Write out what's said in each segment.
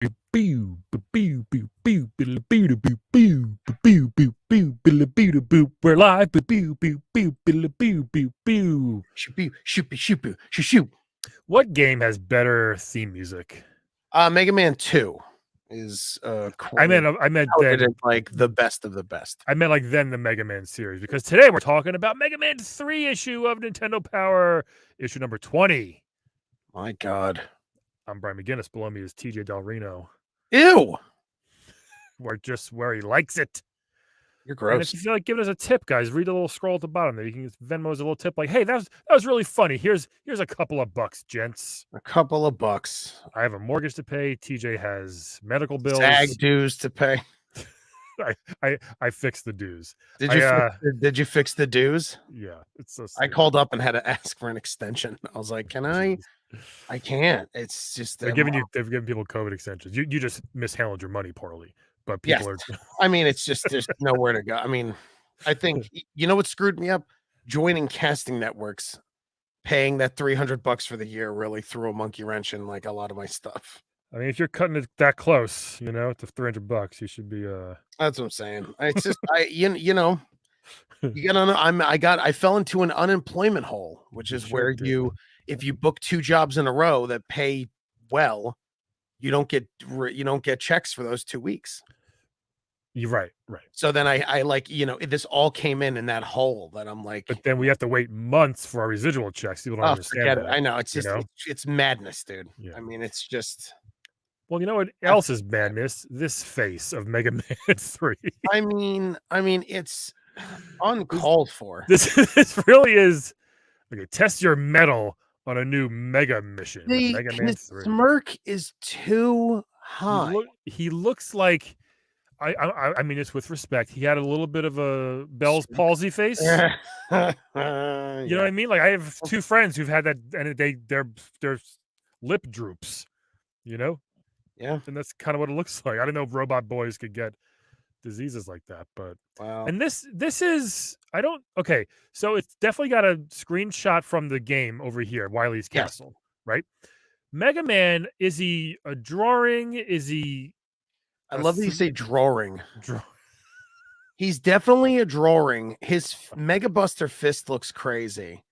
We're live. What game has better theme music? Mega Man 2 is I meant then like the best of the best. I meant like then the Mega Man series, because today we're talking about Mega Man 3 issue of Nintendo Power, issue number 20. My God. I'm Brian McGuinness. Below me is TJ Del Reno. Ew. We're just where he likes it. You're And if gross. you feel like giving us a tip, guys, read the little scroll at the bottom there. You can Venmo us a little tip like, hey, that was really funny. Here's a couple of bucks, gents. A couple of bucks. I have a mortgage to pay. TJ has medical bills. SAG dues to pay. I fixed the dues. Did you fix the dues? Yeah, it's so I called up and had to ask for an extension. I was like, can I? I can't. It's just they've given people COVID extensions. You just mishandled your money poorly. But people are. I mean, it's just there's nowhere to go. I mean, I think you know what screwed me up? Joining casting networks, paying that $300 for the year really threw a monkey wrench in like a lot of my stuff. I mean, if you're cutting it that close, to $300, you should be. That's what I'm saying. It's just you know, you got I fell into an unemployment hole, which is where if you book 2 jobs in a row that pay well, you don't get checks for those 2 weeks. You're right. So then I like, this all came in that hole that I'm like, but then we have to wait months for our residual checks. People don't understand forget that. it. I know it's just it's madness, dude. Yeah. I mean, it's just. Well, you know what else is madness? This face of Mega Man 3. I mean, it's uncalled for. This really is. Okay, test your mettle on a new Mega mission. Mega Man 3. Smirk is too high. He looks like. I mean, it's with respect. He had a little bit of a Bell's palsy face. You know what I mean? Like, I have 2 friends who've had that, and their lip droops. Yeah, and that's kind of what it looks like. I don't know if robot boys could get diseases like that, but wow. And this is okay. So it's definitely got a screenshot from the game over here, Wily's Castle, right? Mega Man, is he a drawing? Is he? I love that you say drawing. He's definitely a drawing. His Mega Buster fist looks crazy,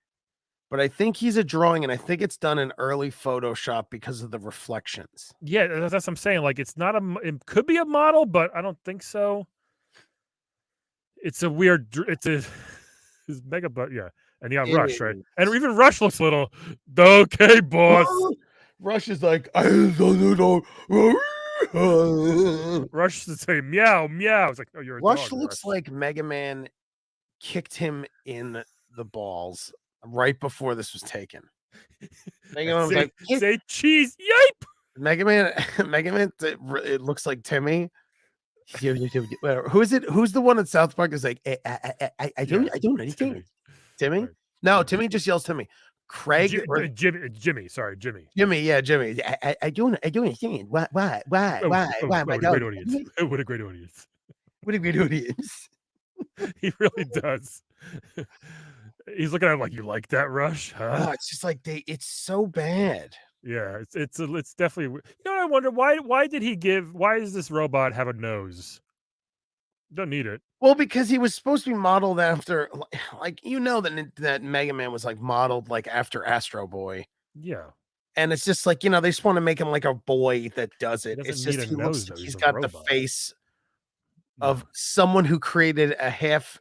but I think he's a drawing, and I think it's done in early Photoshop because of the reflections. Yeah, that's what I'm saying. Like, it's not it could be a model, but I don't think so. It's a weird. His Mega Buster, yeah, and he got Rush, right? And even Rush looks a little okay, boss. Rush is like, I don't know. Rush to say meow meow. It's like, oh, you're a Rush dog, looks like Mega Man kicked him in the balls right before this was taken. Mega Man was like, say cheese, yipe. Mega Man, it looks like Timmy. Who is it? Who's the one in South Park is like, I don't anything. Timmy? Right. No, Timmy just yells Timmy. Craig Jimmy. Sorry, Jimmy. Yeah, Jimmy. I don't anything. Why? What a great audience. What a great audience. What a great audience. He really does. He's looking at him like, you like that, Rush? Huh? Oh, it's just like it's so bad. Yeah, it's definitely. I wonder why does this robot have a nose? Don't need it. Well, because he was supposed to be modeled after, like, that Mega Man was like modeled like after Astro Boy. Yeah. And it's just like, they just want to make him like a boy that does it. It's just he's got the face of someone who created a half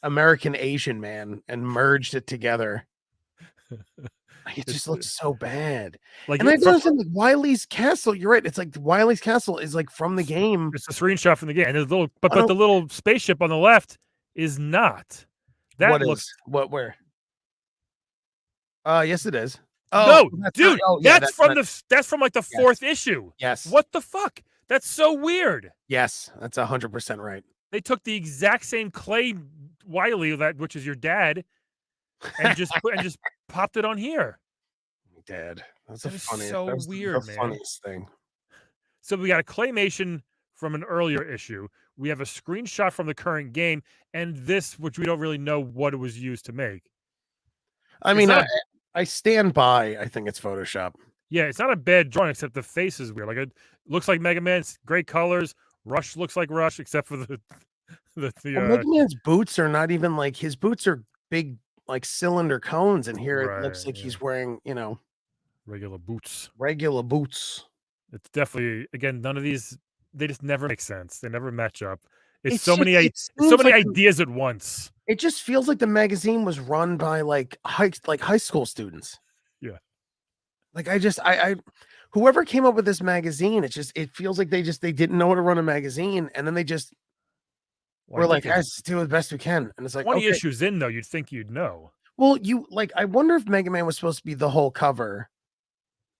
American Asian man and merged it together. It just looks so bad. Like, and I don't think Wily's Castle. You're right. It's like Wily's Castle is like from the game. It's a screenshot from the game, and but the little spaceship on the left is not. That looks where? Yes, it is. Oh no, dude, that's from like the 4th issue. Yes. What the fuck? That's so weird. Yes, that's 100% right. They took the exact same clay Wily, which is your dad, and just popped it on here. Dad, that's so weird, man. Funniest thing. So we got a claymation from an earlier issue. We have a screenshot from the current game, and this, which we don't really know what it was used to make. I mean, I stand by. I think it's Photoshop. Yeah, it's not a bad drawing, except the face is weird. Like it looks like Mega Man. It's great colors. Rush looks like Rush, except for the Mega Man's boots are not even like his boots are big, like cylinder cones, and here it looks like he's wearing, regular boots. Regular boots. It's definitely, again, none of these, they just never make sense. They never match up. It's so many ideas at once. It just feels like the magazine was run by like high school students. Yeah. Like I whoever came up with this magazine, it feels like they didn't know how to run a magazine, and then they just were like, guys, do the best we can. And it's like 20 issues in though, you'd think you'd know. Well, I wonder if Mega Man was supposed to be the whole cover.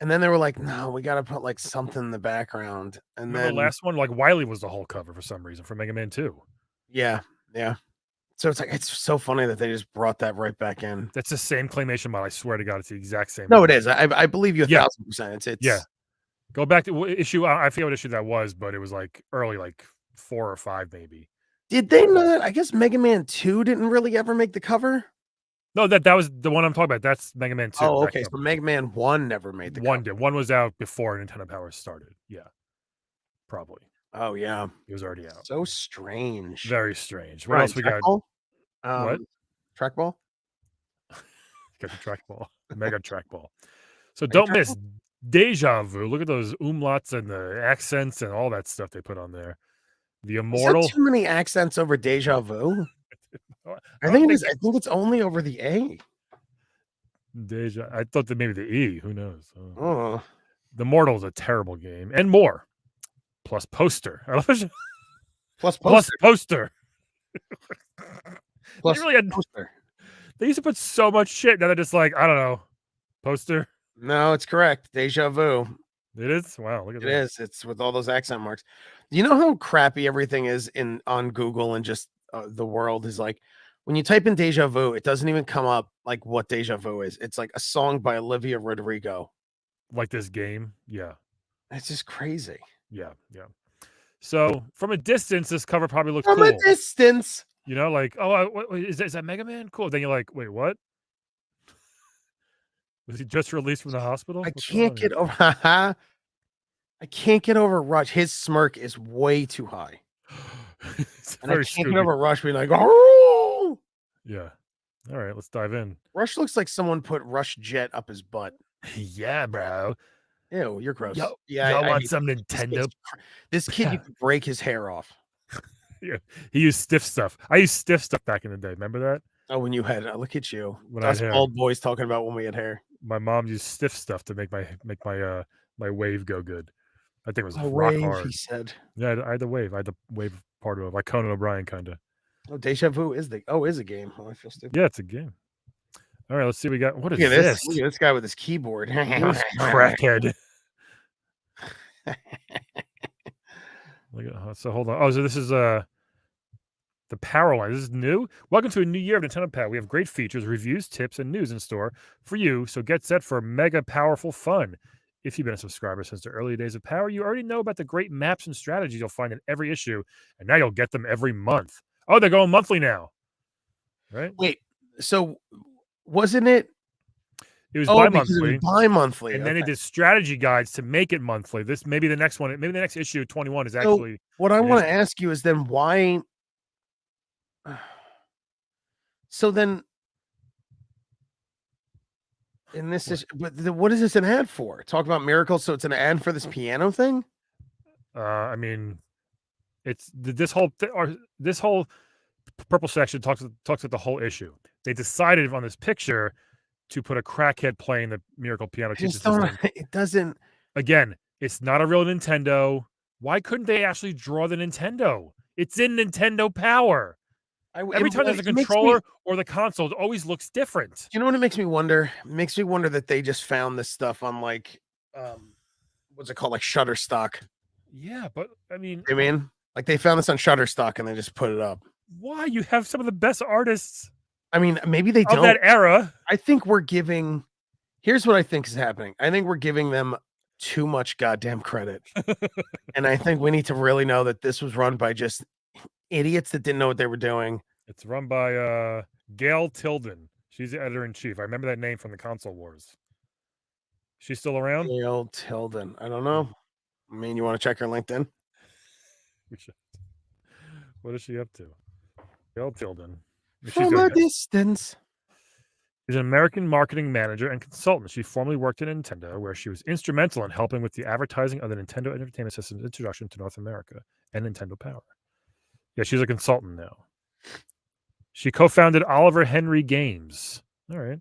And then they were like, no, we got to put like something in the background. And remember then the last one, like Wily was the whole cover for some reason for Mega Man 2. Yeah. Yeah. So it's like, it's so funny that they just brought that right back in. That's the same claymation model. I swear to God, it's the exact same. No, it is. I believe you 1,000%. It's yeah. Go back to issue. I forget what issue that was, but it was like early, like 4 or 5, maybe. Did they not? I guess Mega Man 2 didn't really ever make the cover. No, that was the one I'm talking about. That's Mega Man 2. Oh, okay. So Mega Man 1 never made the cover. One was out before Nintendo Power started. Yeah. Probably. Oh, yeah. It was already out. So strange. Very strange. What else we got? What? Trackball? Got the trackball. Mega trackball. So don't miss Deja Vu. Look at those umlauts and the accents and all that stuff they put on there. The Immortal. Too many accents over Deja Vu. I think it's only over the A. Deja. I thought that maybe the E. Who knows? Oh. The Immortal is a terrible game, and more. Plus poster. Plus poster. Poster. They used to put so much shit. Now they're just like, I don't know. Poster. No, it's correct. Deja Vu. It is? Wow, look at that. It is. It's with all those accent marks. You know how crappy everything is on Google and just the world is like, when you type in Deja Vu, it doesn't even come up like what Deja Vu is. It's like a song by Olivia Rodrigo. Like this game? Yeah. It's just crazy. Yeah, yeah. So from a distance, this cover probably looks cool. From a distance. You know, like, oh, is that Mega Man? Cool. Then you're like, wait, what? Was he just released from the hospital? I can't get over Rush. His smirk is way too high. And I can't get over Rush being like, oh yeah. All right, let's dive in. Rush looks like someone put Rush Jet up his butt. Yeah, bro. Ew, you're gross. Yeah, I want some Nintendo. This kid, you could break his hair off. Yeah, he used stiff stuff. I used stiff stuff back in the day. Remember that? Oh, when you had look at you. When us old boys talking about when we had hair. My mom used stiff stuff to make my wave go good. I think it was rock wave, hard. He said. Yeah, I had the wave. I had the wave part of it, like Conan O'Brien, kind of. Oh, Deja Vu is a game. Oh, I feel stupid. Yeah, it's a game. All right, let's see what we got. What is this? Look at this guy with his keyboard. Crackhead. So hold on. Oh, so this is the Power Line. This is new. Welcome to a new year of Nintendo Power. We have great features, reviews, tips, and news in store for you. So get set for mega powerful fun. If you've been a subscriber since the early days of Power, you already know about the great maps and strategies you'll find in every issue, and now you'll get them every month. Oh, they're going monthly now, right? Wait, so wasn't it? It was bi-monthly. It was bi-monthly. And then they did strategy guides to make it monthly. This maybe the next one, maybe the next issue 21 is actually. What I want to ask you is then why? So then, in this is, but what is this an ad for? Talk about miracles. So it's an ad for this piano thing. I mean, it's this whole purple section talks about the whole issue. They decided on this picture to put a crackhead playing the Miracle Piano Teacher system. It doesn't. Again, it's not a real Nintendo. Why couldn't they actually draw the Nintendo? It's in Nintendo Power. Every time there's a controller or the console, it always looks different. You know what it makes me wonder? It makes me wonder that they just found this stuff on like, what's it called? Like Shutterstock. Yeah, but I mean, like they found this on Shutterstock and they just put it up. Why? You have some of the best artists. I mean, maybe they don't. Of that era. I think we're giving. Here's what I think is happening. I think we're giving them too much goddamn credit, and I think we need to really know that this was run by just idiots that didn't know what they were doing. It's run by Gail Tilden. She's the editor-in-chief. I remember that name from the Console Wars. She's still around? Gail Tilden. I don't know. I mean, you want to check her LinkedIn? What is she up to? Gail Tilden. From a distance. She's an American marketing manager and consultant. She formerly worked at Nintendo, where she was instrumental in helping with the advertising of the Nintendo Entertainment System's introduction to North America and Nintendo Power. Yeah, she's a consultant now. She co-founded Oliver Henry Games. All right.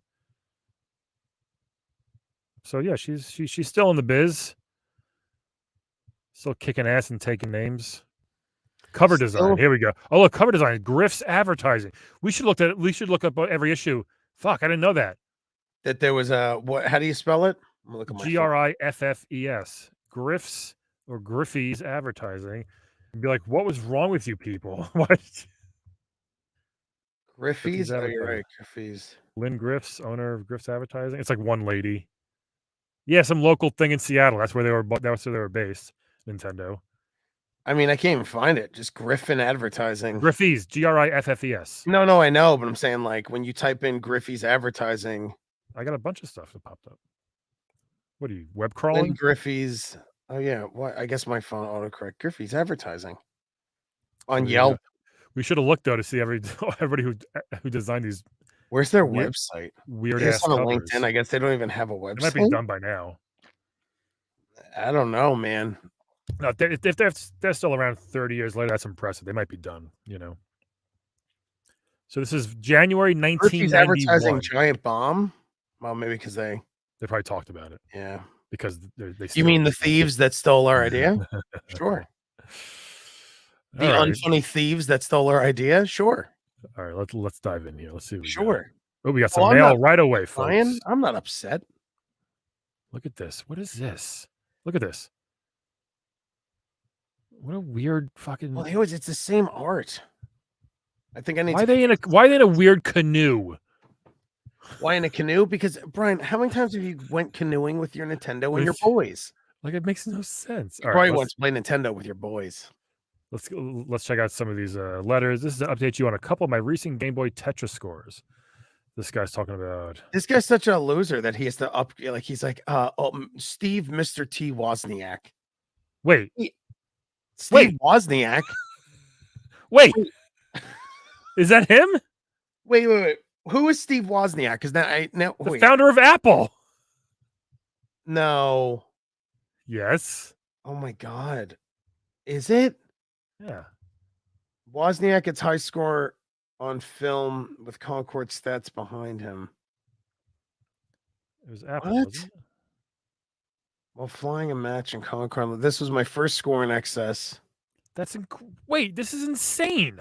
So yeah, she's still in the biz. Still kicking ass and taking names. Cover design. Here we go. Oh look, cover design. Griff's advertising. We should look up every issue. Fuck, I didn't know that. That there was a what? How do you spell it? Griffes. Griff's or Griffey's advertising. And be like, what was wrong with you people? What? Griffey's? Oh, you're right. Griffey's. Lynn Griff's, owner of Griff's Advertising. It's like one lady. Yeah, some local thing in Seattle. That's where they were based. Nintendo. I mean, I can't even find it. Just Griffin Advertising. Griffey's, Griffes. No, I know, but I'm saying like when you type in Griffey's Advertising, I got a bunch of stuff that popped up. What are you, web crawling? Lynn Griffey's. Oh yeah, what? I guess my phone autocorrect. Griffey's Advertising on Yelp. We should have looked though to see everybody who designed these. Where's their website? Weird ass on LinkedIn. I guess they don't even have a website. It might be done by now. I don't know, man. No, if they're still around 30 years later, that's impressive. They might be done, you know. So this is January 1991. Advertising Giant Bomb. Well, maybe because they probably talked about it. Yeah, because they. You mean the thieves that stole our idea? Sure. The unfunny thieves that stole our idea? Sure. All right, let's dive in here. Let's see. Sure. Oh, we got some mail right away, folks. Ryan, I'm not upset. Look at this. What is this? Look at this. What a weird fucking. Well, it's the same art. I think I need. Why are they in a weird canoe? Why in a canoe? Because Brian, how many times have you went canoeing with your Nintendo and your boys? Like it makes no sense. You probably want to play Nintendo with your boys. Let's check out some of these letters. This is to update you on a couple of my recent Game Boy Tetris scores. This guy's talking about. This guy's such a loser that he has to up. Like he's like, Steve, Mr. T. Wozniak. Wait. Steve Wozniak. Wait. Is that him? Wait. Who is Steve Wozniak? Because the founder of Apple. No. Yes. Oh my God. Is it? Yeah. Wozniak gets high score on film with Concord stats behind him. It was Apple. What? Wasn't it? While flying a match in Concord, this was my first score in excess. Wait, this is insane.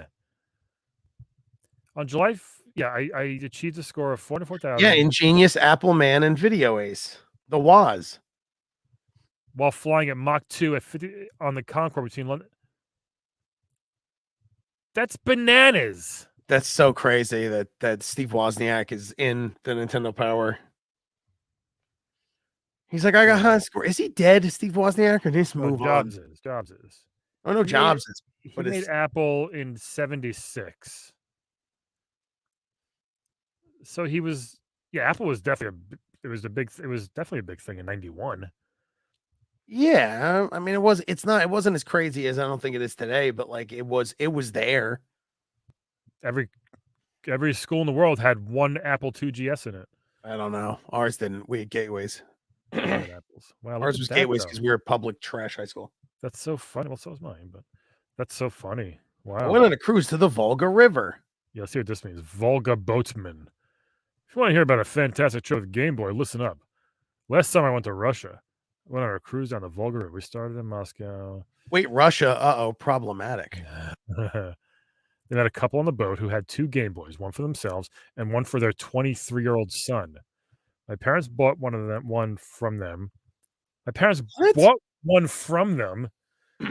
On July, I achieved a score of 404,000. Yeah, ingenious Apple man and video ace. The Woz. While flying at Mach 2 at 50 on the Concorde between London. That's bananas. That's so crazy that Steve Wozniak is in the Nintendo Power. He's like, I got high score. Is he dead, Steve Wozniak, or just move on? Jobs is. Oh no, Jobs is. He made Apple in 76. So he was. Yeah, Apple was definitely it was definitely a big thing in 91. Yeah, I mean it wasn't as crazy as I don't think it is today, but like it was there. Every school in the world had one Apple IIgs in it. I don't know. Ours didn't. We had gateways. Apples. Wow, ours was gateways because we were public trash high school. That's so funny. Well, so was mine, but that's so funny. Wow. I went on a cruise to the Volga River. Yeah, let's see what this means. Volga boatman. If you want to hear about a fantastic trip with Game Boy, listen up. Last time I went to Russia. I went on a cruise down the Volga River. We started in Moscow. Wait, Russia? Problematic. They met a couple on the boat who had 2 Game Boys, one for themselves and one for their 23-year-old son. My parents bought one from them. My parents bought one from them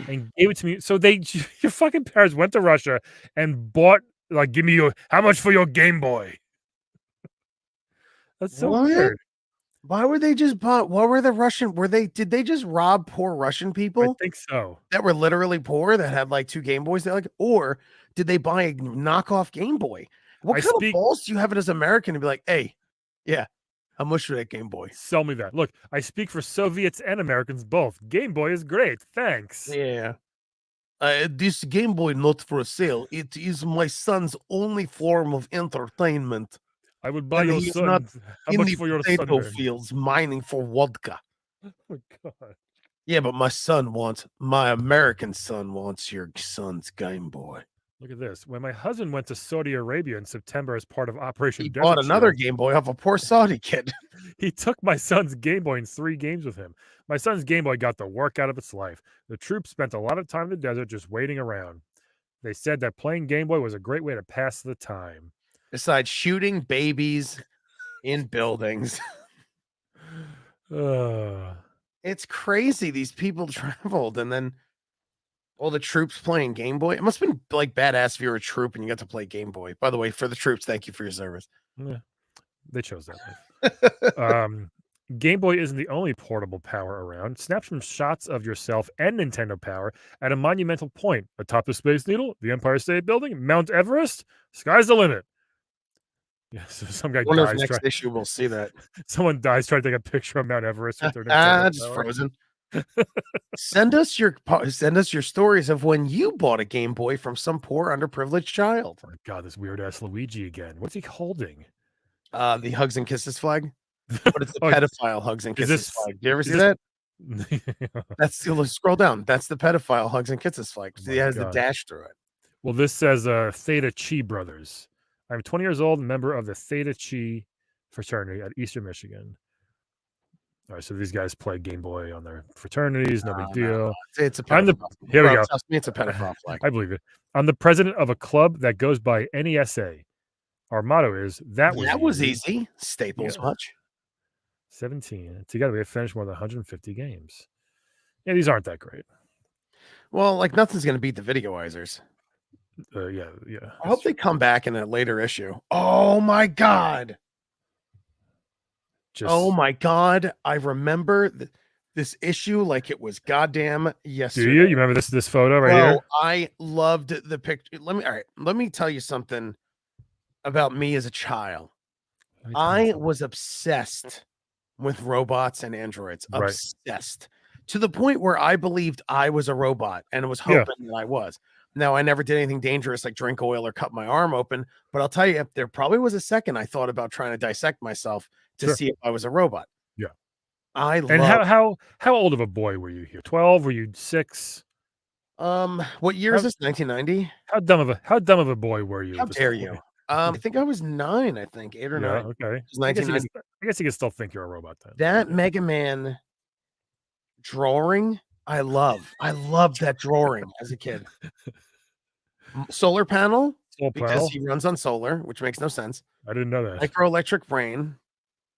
and gave it to me. So your fucking parents went to Russia and bought, like, give me how much for your Game Boy? That's so weird. Why were they just bought? What were the Russian? Did they just rob poor Russian people? I think so. That were literally poor that had like 2 Game Boys. Or did they buy a knockoff Game Boy? What kind of balls do you have it as American to be like, hey, yeah, How much for that Game Boy? Sell me that. Look, I speak for Soviets and Americans both. Game Boy is great. Thanks. Yeah. This Game Boy not for sale. It is my son's only form of entertainment. I would buy And your he's son. not How in much the for your potato son? fields mining for vodka. Oh my God. Yeah, but my American son wants your son's Game Boy. Look at this. When my husband went to Saudi Arabia in September as part of Operation He Desert bought another Shield, Game Boy off a poor Saudi kid. he took my son's Game Boy in 3 games with him. My son's Game Boy got the work out of its life. The troops spent a lot of time in the desert just waiting around. They said that playing Game Boy was a great way to pass the time. Besides shooting babies in buildings. It's crazy. These people traveled and then all the troops playing Game Boy. It must have been like badass if you were a troop and you got to play Game Boy. By the way, for the troops, thank you for your service. Yeah, they chose that life. Game Boy isn't the only portable power around. Snap some shots of yourself and Nintendo Power at a monumental point atop the Space Needle, the Empire State Building, Mount Everest. Sky's the limit. Yeah, so some guy Wonder if dies. next issue we'll see that. Someone dies trying to take a picture of Mount Everest with their Nintendo just Power. frozen. Send us your stories of when you bought a Game Boy from some poor underprivileged child. Oh my God, this weird ass Luigi again. What's he holding? The hugs and kisses flag. But it's the pedophile hugs and kisses flag. Do you ever see that? That's scroll down. That's the pedophile hugs and kisses flag. He has the dash through it. Well, this says Theta Chi Brothers. I'm 20 years old, member of the Theta Chi fraternity at Eastern Michigan. All right, so these guys play Game Boy on their fraternities. No big deal. It's a pedophile. Here we go. Trust me, it's a pedophile flag. I believe it. I'm the president of a club that goes by NESA. Our motto is that was easy. Staples much. 17. Together we have finished more than 150 games. Yeah, these aren't that great. Well, like nothing's going to beat the Videoizers. Yeah. I hope they come back in a later issue. Oh my God. Oh my God. I remember this issue like it was goddamn yesterday. Do you? You remember this photo right here? I loved the picture. Let me tell you something about me as a child. I was obsessed with robots and androids. Obsessed. To the point where I believed I was a robot and was hoping that I was. Now, I never did anything dangerous like drink oil or cut my arm open, but I'll tell you, there probably was a second I thought about trying to dissect myself to see if I was a robot. Yeah. And how old of a boy were you here? 12? Were you 6? What year is this? 1990? How dumb of a boy were you? How dare you? I think I was 9, 8 or 9. Okay. I guess you can still think you're a robot then. That Mega Man drawing, I loved that drawing as a kid. Solar panel, because he runs on solar, which makes no sense. I didn't know that. Microelectric brain,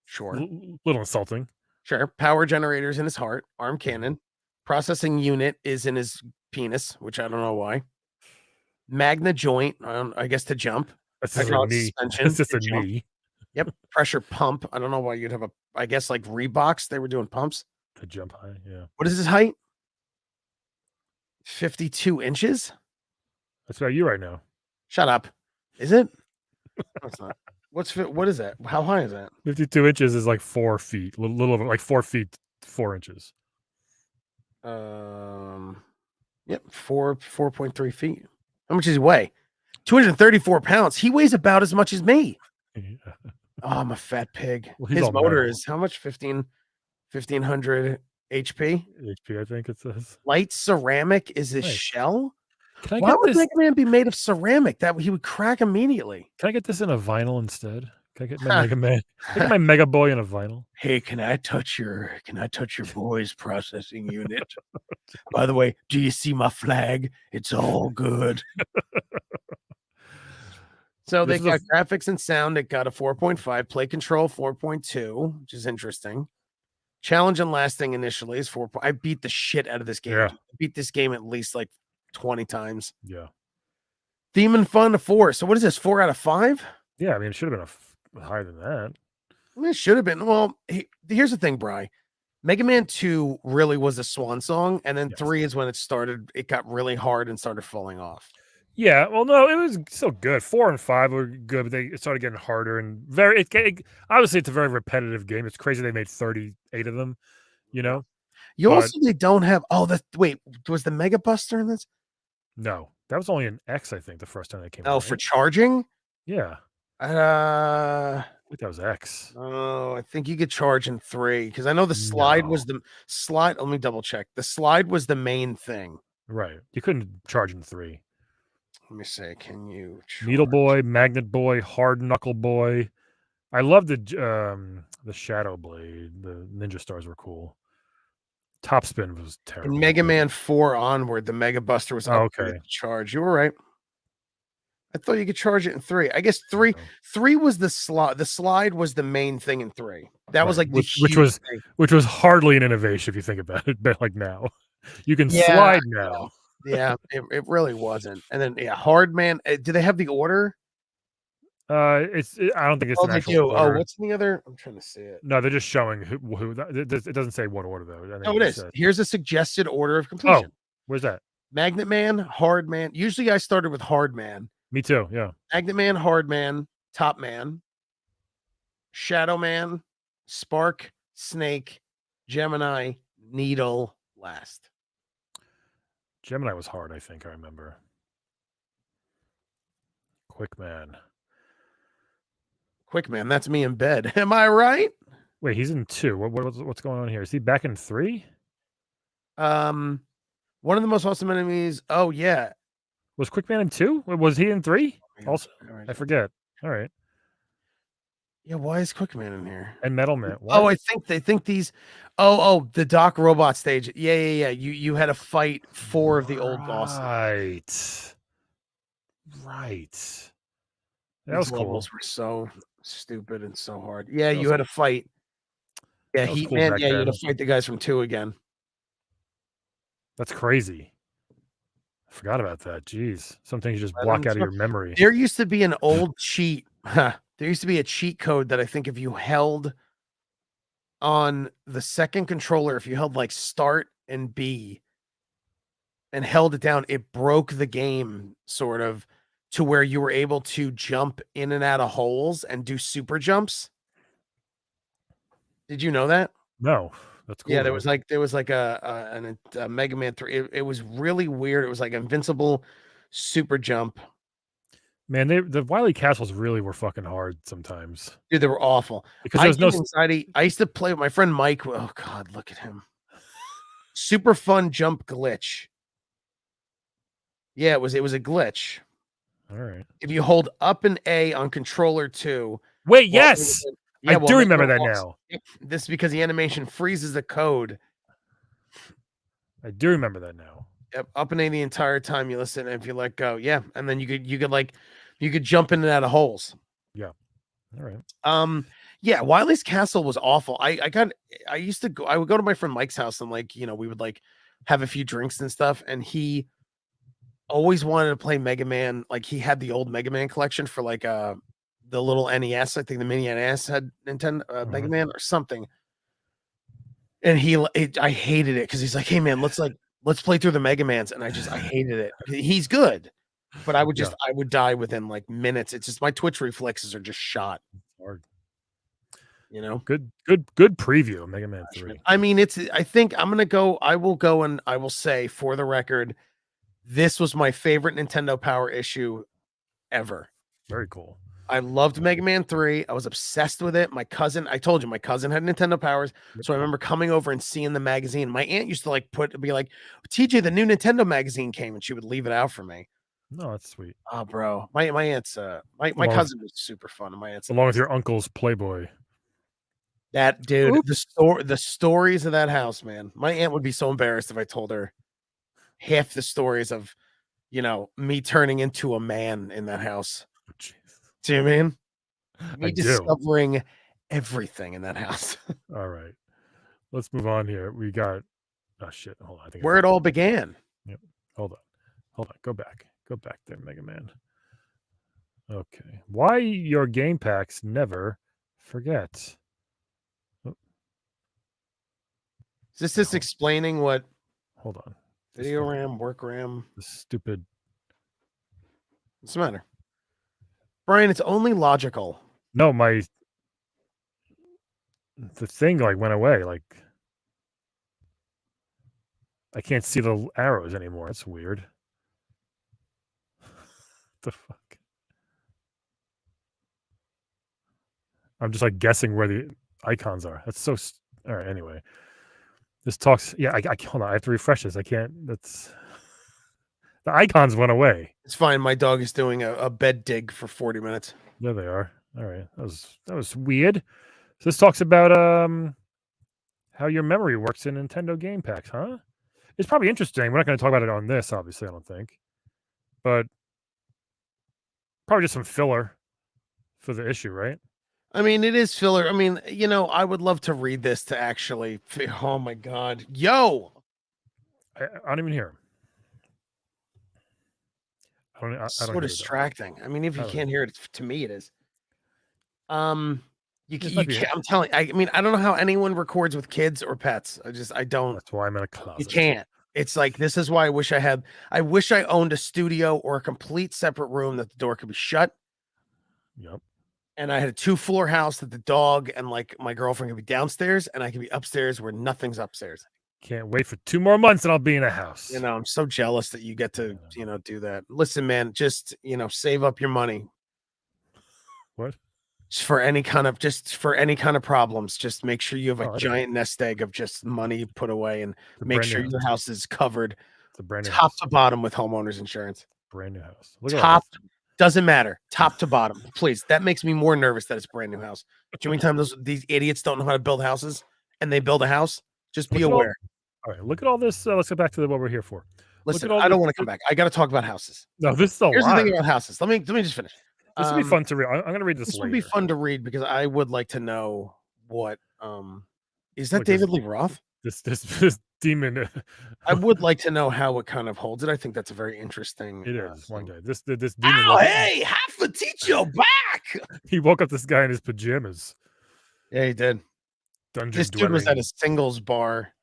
sure. Little insulting. Sure. Power generators in his heart, arm cannon. Processing unit is in his penis, which I don't know why. Magna joint, I guess to jump. That's just a knee. That's just a knee. Yep. Pressure pump. I don't know why you'd have I guess like Reeboks, they were doing pumps. To jump high, yeah. What is his height? 52 inches? That's about you right now. Shut up. Is it? No, it's not. What is that? How high is that? 52 inches is like 4 feet. Little over like 4 feet, 4 inches. Yep, 4.3 feet. How much does he weigh? 234 pounds. He weighs about as much as me. Yeah. Oh, I'm a fat pig. Well, his motor is how much? 1500 HP? HP, I think it says. Light ceramic is his shell? Why would Mega Man be made of ceramic? That he would crack immediately. Can I get this in a vinyl instead? Can I get my Mega Man? Can I get my Mega Boy in a vinyl? Hey, can I touch your boy's processing unit? By the way, do you see my flag? It's all good. So they got graphics and sound. It got a 4.5. Play control 4.2, which is interesting. Challenge and lasting initially is 4. I beat the shit out of this game. Yeah. I beat this game at least like 20 times. Yeah. Theme and fun a 4. So what is this? 4 out of 5? Yeah, I mean, it should have been higher than that. I mean, it should have been. Well, here's the thing, Bri. Mega Man 2 really was a swan song, and then 3 is when it got really hard and started falling off. Yeah, well, no, it was still good. 4 and 5 were good, but they started getting harder and obviously it's a very repetitive game. It's crazy they made 38 of them, you know. You But also they don't have. Oh, wait, was the Mega Buster in this? no, that was only an X, I think, the first time they came Oh, out. for Right? charging? Yeah, Uh, I think that was X. oh, I think you could charge in 3 because I know the slide No, was the slide. Let me double check. The slide was the main thing. right? You couldn't charge in 3. Let me see. Can you Needle charge? Boy, Magnet Boy, Hard Knuckle Boy. I love the Shadow Blade. The Ninja Stars were cool. Top Spin was In terrible. Mega Man 4 onward, the Mega Buster was Oh, upgraded okay. to charge. You were right. I thought you could charge it in 3. I guess No. 3 was the slide. The slide was the main thing in 3. That was Right, like the which huge was thing. which was hardly an innovation if you think about it, but like now. You can Yeah, slide now. yeah, it really wasn't. And then yeah, Hard Man. Do they have the order? I don't think it's Oh, an they actual do. Oh, order. what's the other? I'm trying to see it. No, they're just showing who it doesn't say what order though. I think Oh, it it just is. says Here's a suggested order of oh, completion. where's that? Magnet Man, Hard Man. Usually I started with Hard Man. Me too, yeah. Magnet Man, Hard Man, Top Man, Shadow Man, Spark, Snake, Gemini, Needle, last. Gemini was hard, I think I remember. Quick Man. Quick Man, that's me in bed. Am I right? Wait, he's in 2. What's going on here? Is he back in 3? One of the most awesome enemies. Oh yeah. Was Quick Man in 2? Was he in 3? Also? I forget. All right. Yeah, why is Quick Man in here? And Metal Man. Oh, What? I think they think these. Oh, the Doc Robot stage. Yeah. You had to fight 4 of the old bosses. Right. Right. That These was cool. levels were so stupid and so hard. Yeah, That you was had to fight. Yeah, that was Heat cool Man. back Yeah, you had then. to fight the guys from 2 again. That's crazy. I forgot about that. Jeez. Some things you just Let block 'em out of try. your memory. There used to be an old cheat. There used to be a cheat code that I think if you held on the second controller, if you held like start and B and held it down, it broke the game sort of to where you were able to jump in and out of holes and do super jumps. Did you know that? No. That's cool Yeah, though. there was like a Mega Man 3. It was really weird. It was like invincible super jump. Man, the Wily Castles really were fucking hard sometimes. Dude, they were awful. Because there I was no get anxiety. I used to play with my friend Mike. Oh God, look at him. Super fun jump glitch. Yeah, it was a glitch. all right. If you hold up and A on controller 2, Wait, while yes. I While do remember Megaman that walks, now. this is because the animation freezes the code. I do remember that now. Yep, up and A the entire time you listen, and if you let go, yeah, and then you could jump in and out of holes. Yeah. All right. Yeah, Wily's Castle was awful. I would go to my friend Mike's house and we would like have a few drinks and stuff, and he always wanted to play Mega Man. Like he had the old Mega Man collection for like the little NES. I think the mini NES had Nintendo Mega Mhm. Man or something. And I hated it because he's like, "Hey man, let's play through the Mega Mans," and I hated it. He's good, but Yeah. I would die within like minutes. It's just my Twitch reflexes are just shot. Hard. You know. Good preview of Mega Man 3. I mean, I think I'm gonna go. I will go and I will say for the record, this was my favorite Nintendo Power issue ever. Very cool. I loved Mega Man 3. I was obsessed with it. I told you, my cousin had Nintendo Powers. So I remember coming over and seeing the magazine. My aunt used to be like, TJ, the new Nintendo magazine came, and she would leave it out for me. No, that's sweet. Oh, bro. My aunt's my cousin was super fun. And my aunt's Along with your uncle's Playboy. that dude, Oops. the stories of that house, man. My aunt would be so embarrassed if I told her half the stories of, me turning into a man in that house. Oh, jeez. Do you mean? I Me do. discovering everything in that house. All right. Let's move on here. We got oh shit. Hold on. I think Where it all began. Yep. Hold on. Go back. Go back there, Mega Man. Okay. Why your game packs never forget. Oh, Is this just explaining what hold on. video RAM, work RAM? The stupid What's the matter? Brian, it's only logical. No, the thing like went away. Like I can't see the arrows anymore. That's weird. What the fuck? I'm just like guessing where the icons are. That's so. All right. Anyway, this talks. Yeah, I hold on. I have to refresh this. I can't. That's the icons went away. It's fine. My dog is doing a bed dig for 40 minutes. There they are. All right. That was weird. So this talks about how your memory works in Nintendo game packs, huh? It's probably interesting. We're not going to talk about it on this, obviously, I don't think. But probably just some filler for the issue, right? I mean, it is filler. I mean, I would love to read this to actually. Oh my god, yo! I don't even hear him. I don't so distracting. I mean, if you can't hear it, to me it is. You can't. I'm telling. I mean, I don't know how anyone records with kids or pets. I don't. That's why I'm in a closet. You can't. It's like this is why I wish I owned a studio or a complete separate room that the door could be shut. Yep. And I had a 2-floor house that the dog and like my girlfriend could be downstairs and I could be upstairs where nothing's upstairs. Can't wait for 2 more months and I'll be in a house. I'm so jealous that you get to, do that. Listen, man, just, save up your money. What? For any kind of problems, just make sure you have a giant nest egg of just money put away and make sure your house is covered top to bottom with homeowners insurance. Brand new house. Top doesn't matter. Top to bottom. Please. That makes me more nervous that it's a brand new house. Do you mean time these idiots don't know how to build houses and they build a house? Just be aware. All right, look at all this. Let's get back to what we're here for. Listen, I don't want to come back. I got to talk about houses. No, this is Here's the thing about houses. Let me just finish. This will be fun to read. I'm going to read this later. This would be fun to read because I would like to know what is that David Lee Roth? This demon. I would like to know how it kind of holds it. I think that's a very interesting. It is one day. This demon. Oh, hey, half a teacher back. He woke up this guy in his pajamas. Yeah, he did. This dude was at a singles bar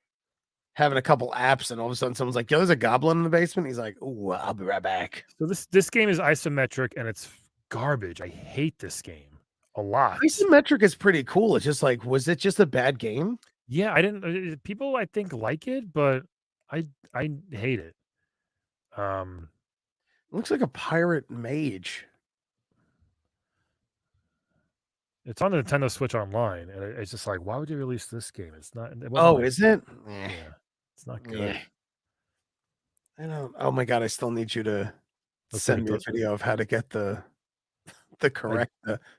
having a couple apps, and all of a sudden someone's like, "Yo, there's a goblin in the basement." He's like, "Ooh, I'll be right back." So this game is isometric and it's garbage. I hate this game a lot. Isometric is pretty cool. It's just like, was it just a bad game? Yeah, I didn't. People I think like it, but I hate it. Looks like a pirate mage. It's on the Nintendo Switch Online, and it's just like, why would you release this game? It's not. Is it? Yeah, it's not good. Yeah. I don't. Oh my god! I still need you to send me a video of how to get the correct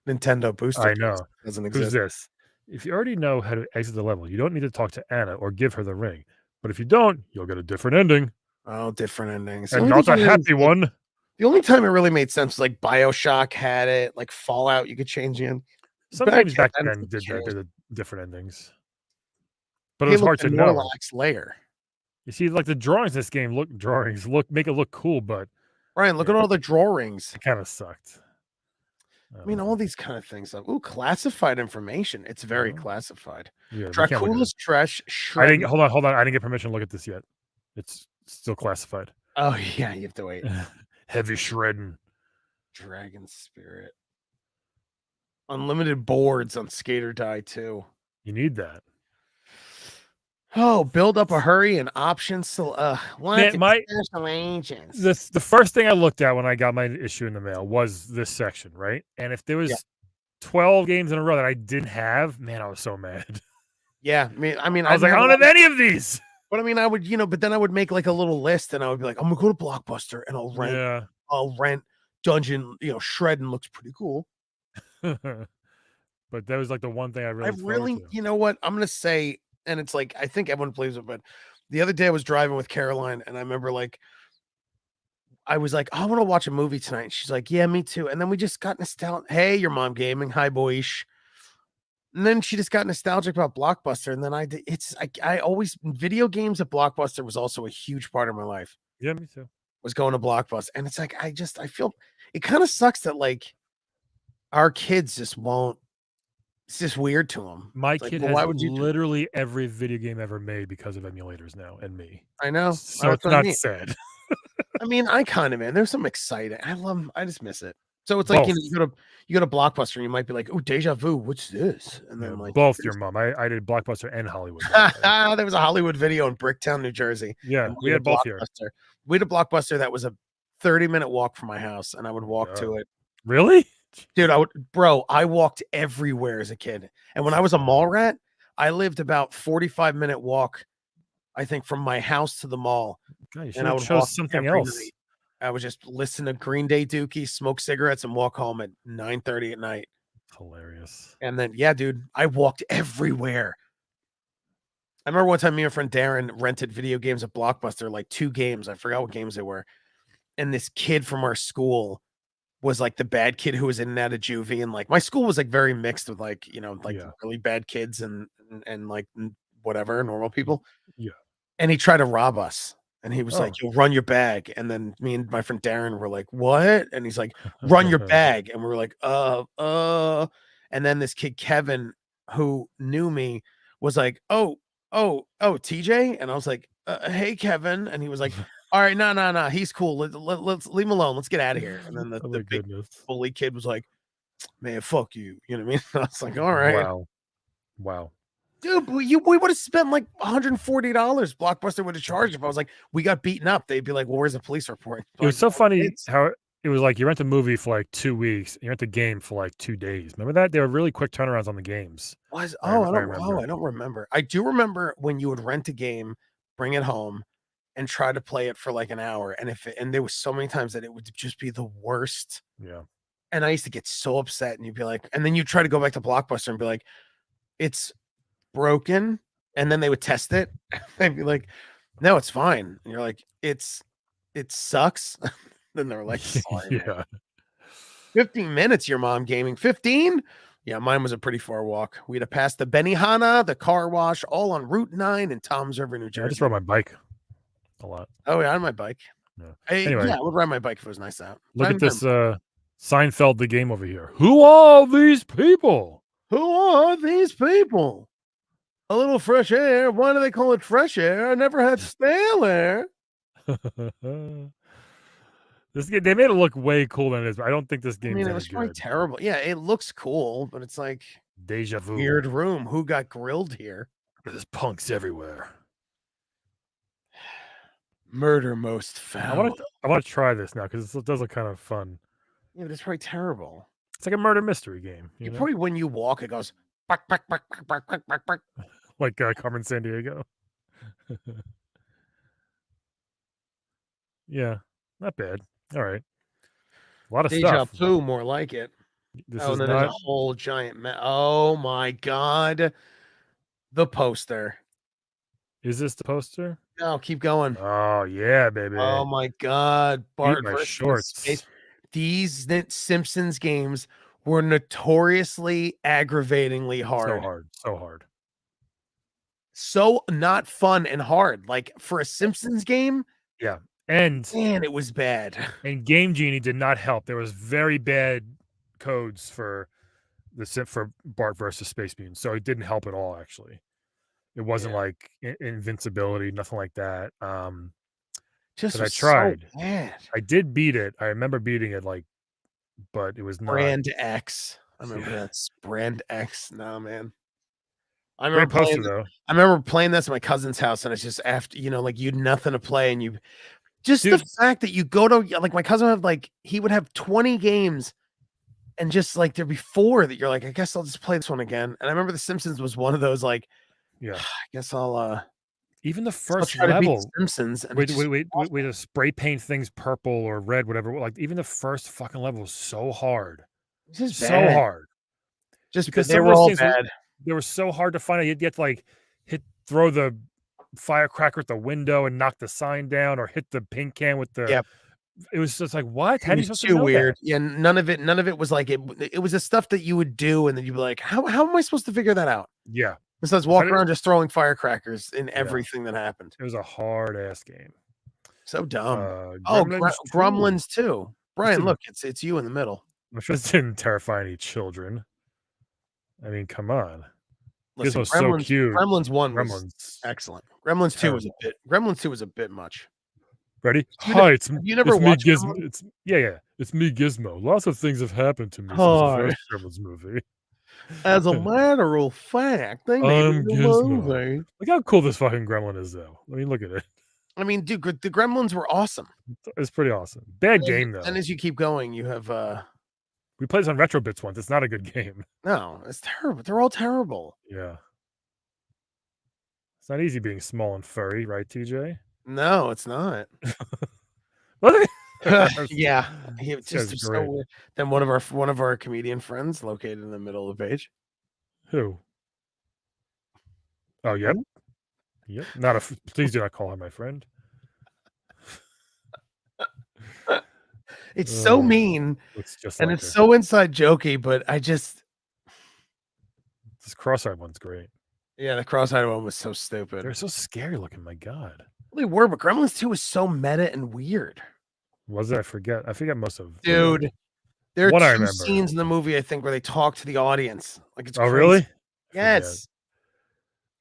Nintendo booster. I know. Doesn't exist. Who's this? If you already know how to exit the level, you don't need to talk to Anna or give her the ring. But if you don't, you'll get a different ending. Oh, different endings. And not a happy one. The only time it really made sense was like BioShock had it, like Fallout, you could change the end. Sometimes back then did the different endings. But it was hard to know. Parallax layer. You see, like the drawings in this game make it look cool, but Ryan, look at all the drawings. It kind of sucked. I mean, all these kind of things. Ooh, classified information. It's very classified. Yeah, Dracula's trash. Hold on. I didn't get permission to look at this yet. It's still classified. Oh yeah, you have to wait. Heavy shredding. Dragon Spirit. Unlimited boards on Skater Die 2. You need that. Oh, build up a hurry and options. So, special agents. The first thing I looked at when I got my issue in the mail was this section, right? And if there was 12 games in a row that I didn't have, man, I was so mad. Yeah, I mean, I was like, I don't have any of these. But I mean, I would, but then I would make like a little list, and I would be like, I'm gonna go to Blockbuster and I'll rent. Yeah. I'll rent Dungeon. Shredding looks pretty cool. But that was like the one thing I really. You know what? I'm gonna say. And it's like, I think everyone plays it, but the other day I was driving with Caroline and I remember I was like, oh, I want to watch a movie tonight. And she's like, yeah, me too. And then we just got nostalgic. Hey, your mom gaming. Hi, boyish. And then she just got nostalgic about Blockbuster. And then I always, video games at Blockbuster was also a huge part of my life. Yeah, me too. Was going to Blockbuster. And it's like, I feel, it kind of sucks that our kids just won't. It's just weird to them. My kid has literally every video game ever made because of emulators now, and me. I know. So it's not sad. I mean, I kind of, man. There's some exciting. I just miss it. So it's like Both. you go to Blockbuster and you might be like, oh, deja vu. What's this? And then like both your mom. I did Blockbuster and Hollywood. There was a Hollywood Video in Bricktown, New Jersey. Yeah, we had both here. We had a Blockbuster that was a 30-minute walk from my house, and I would walk to it. Really? Dude, I walked everywhere as a kid. And when I was a mall rat, I lived about 45-minute walk, I think, from my house to the mall. And I would chose something else. Night. I would just listen to Green Day Dookie, smoke cigarettes, and walk home at 9:30 at night. Hilarious. And then, yeah, dude, I walked everywhere. I remember one time me and my friend Darren rented video games at Blockbuster, like 2 games. I forgot what games they were. And this kid from our school was like the bad kid who was in and out of juvie. And like my school was like very mixed with like, really bad kids and like whatever, normal people. Yeah. And he tried to rob us. And he was like, you'll run your bag. And then me and my friend Darren were like, what? And he's like, run your bag. And we were like, and then this kid, Kevin, who knew me, was like, oh, TJ. And I was like, hey, Kevin. And he was like, all right, no, he's cool. Let's leave him alone. Let's get out of here. And then the big bully kid was like, man, fuck you. You know what I mean? I was like, all right. Wow. Dude, we would have spent like $140. Blockbuster would have charged if I was like, we got beaten up. They'd be like, well, where's the police report? It was so funny how it was like you rent a movie for like 2 weeks, you rent a game for like 2 days. Remember that? They were really quick turnarounds on the games. I don't remember. I do remember when you would rent a game, bring it home, and try to play it for like an hour. And there was so many times that it would just be the worst. Yeah. And I used to get so upset, and you'd be like, and then you try to go back to Blockbuster and be like, it's broken. And then they would test it. They'd be like, no, it's fine. And you're like, it sucks. Then they're like, sorry, man. 15 minutes, your mom gaming. 15? Yeah, mine was a pretty far walk. We'd have passed the Benihana, the car wash, all on Route 9 in Toms River, New Jersey. I just rode my bike a lot. Oh, yeah, on my bike. Yeah. Anyway, I would ride my bike if it was nice out. Look at this Seinfeld the game over here. Who are these people? Who are these people? A little fresh air. Why do they call it fresh air? I never had stale air. This game, they made it look way cooler than it is, but I don't think this game is it was probably terrible. Yeah, it looks cool, but it's like deja vu. Weird room. Who got grilled here? There's punks everywhere. Murder most foul. I want to try this now because it does look kind of fun. Yeah, but it's probably terrible. It's like a murder mystery game. You know? Probably when you walk, it goes bark, bark, bark, bark, bark, bark, bark. Like Carmen Sandiego. Yeah, not bad. All right, a lot of Deja stuff. vu, more like it. This and then there's a whole giant. Oh my god, the poster. Is this the poster? No, keep going. Oh yeah, baby. Oh my god, Bart versus shorts. Space. These Simpsons games were notoriously aggravatingly hard. So hard. So not fun and hard. Like for a Simpsons game. Yeah. And man, it was bad. And Game Genie did not help. There was very bad codes for Bart versus Space Mutants, so it didn't help at all. Actually, it wasn't like invincibility, nothing like that. Just I tried. So bad. I did beat it. I remember beating it, but it was not Brand X. I remember that's Brand X. No, man. I remember playing this at my cousin's house, and it's just after like you'd nothing to play, and you. Just the fact that you go to like my cousin had he would have 20 games and just there'd be 4 that you're like, I guess I'll just play this one again. And I remember The Simpsons was one of those I guess I'll even the first level Simpsons and we just spray paint things purple or red, whatever. Even the first fucking level was so hard. Just so hard. Just because they were all bad. They were so hard to find out. You'd get to throw the firecracker at the window and knock the sign down, or hit the paint can with the it was just what? How do you supposed to know weird that? Yeah, none of it was like it was the stuff that you would do, and then you'd be like, how am I supposed to figure that out? Yeah, besides walking around just throwing firecrackers in everything that happened. It was a hard ass game. So dumb. Gremlins too. Brian, look, it's you in the middle. I'm sure this didn't terrify any children. I mean, come on. Listen, this was so cute. Gremlins 1 was excellent. Gremlins 2 was a bit much. Ready? Hi, it's you never it's me, watched Gizmo. Gremlins? It's me, Gizmo. Lots of things have happened to me since the Hi. first Gremlins movie. As a matter of fact, they made a I'm new Gizmo. movie. Look how cool this fucking gremlin is, though. I mean, look at it. I mean, dude, the Gremlins were awesome. It's pretty awesome. Bad game though. And as you keep going, you have we played this on Retro Bits once. It's not a good game. no, it's terrible. They're all terrible. Yeah. It's not easy being small and furry, right, TJ? No, it's not. Yeah, just so weird. Then one of our comedian friends located in the middle of the page. Who? Oh, yep. Yep. Please do not call her my friend. It's so mean. It's just and like it's so inside jokey, but I just this cross-eyed one's great. Yeah, the cross-eyed one was so stupid. They're so scary looking, my God. They were, but Gremlins 2 was so meta and weird. Was it? I forget most of Dude. There what I are two remember. scenes in the movie, I think, where they talk to the audience. Like it's Oh, crazy. really? Yes.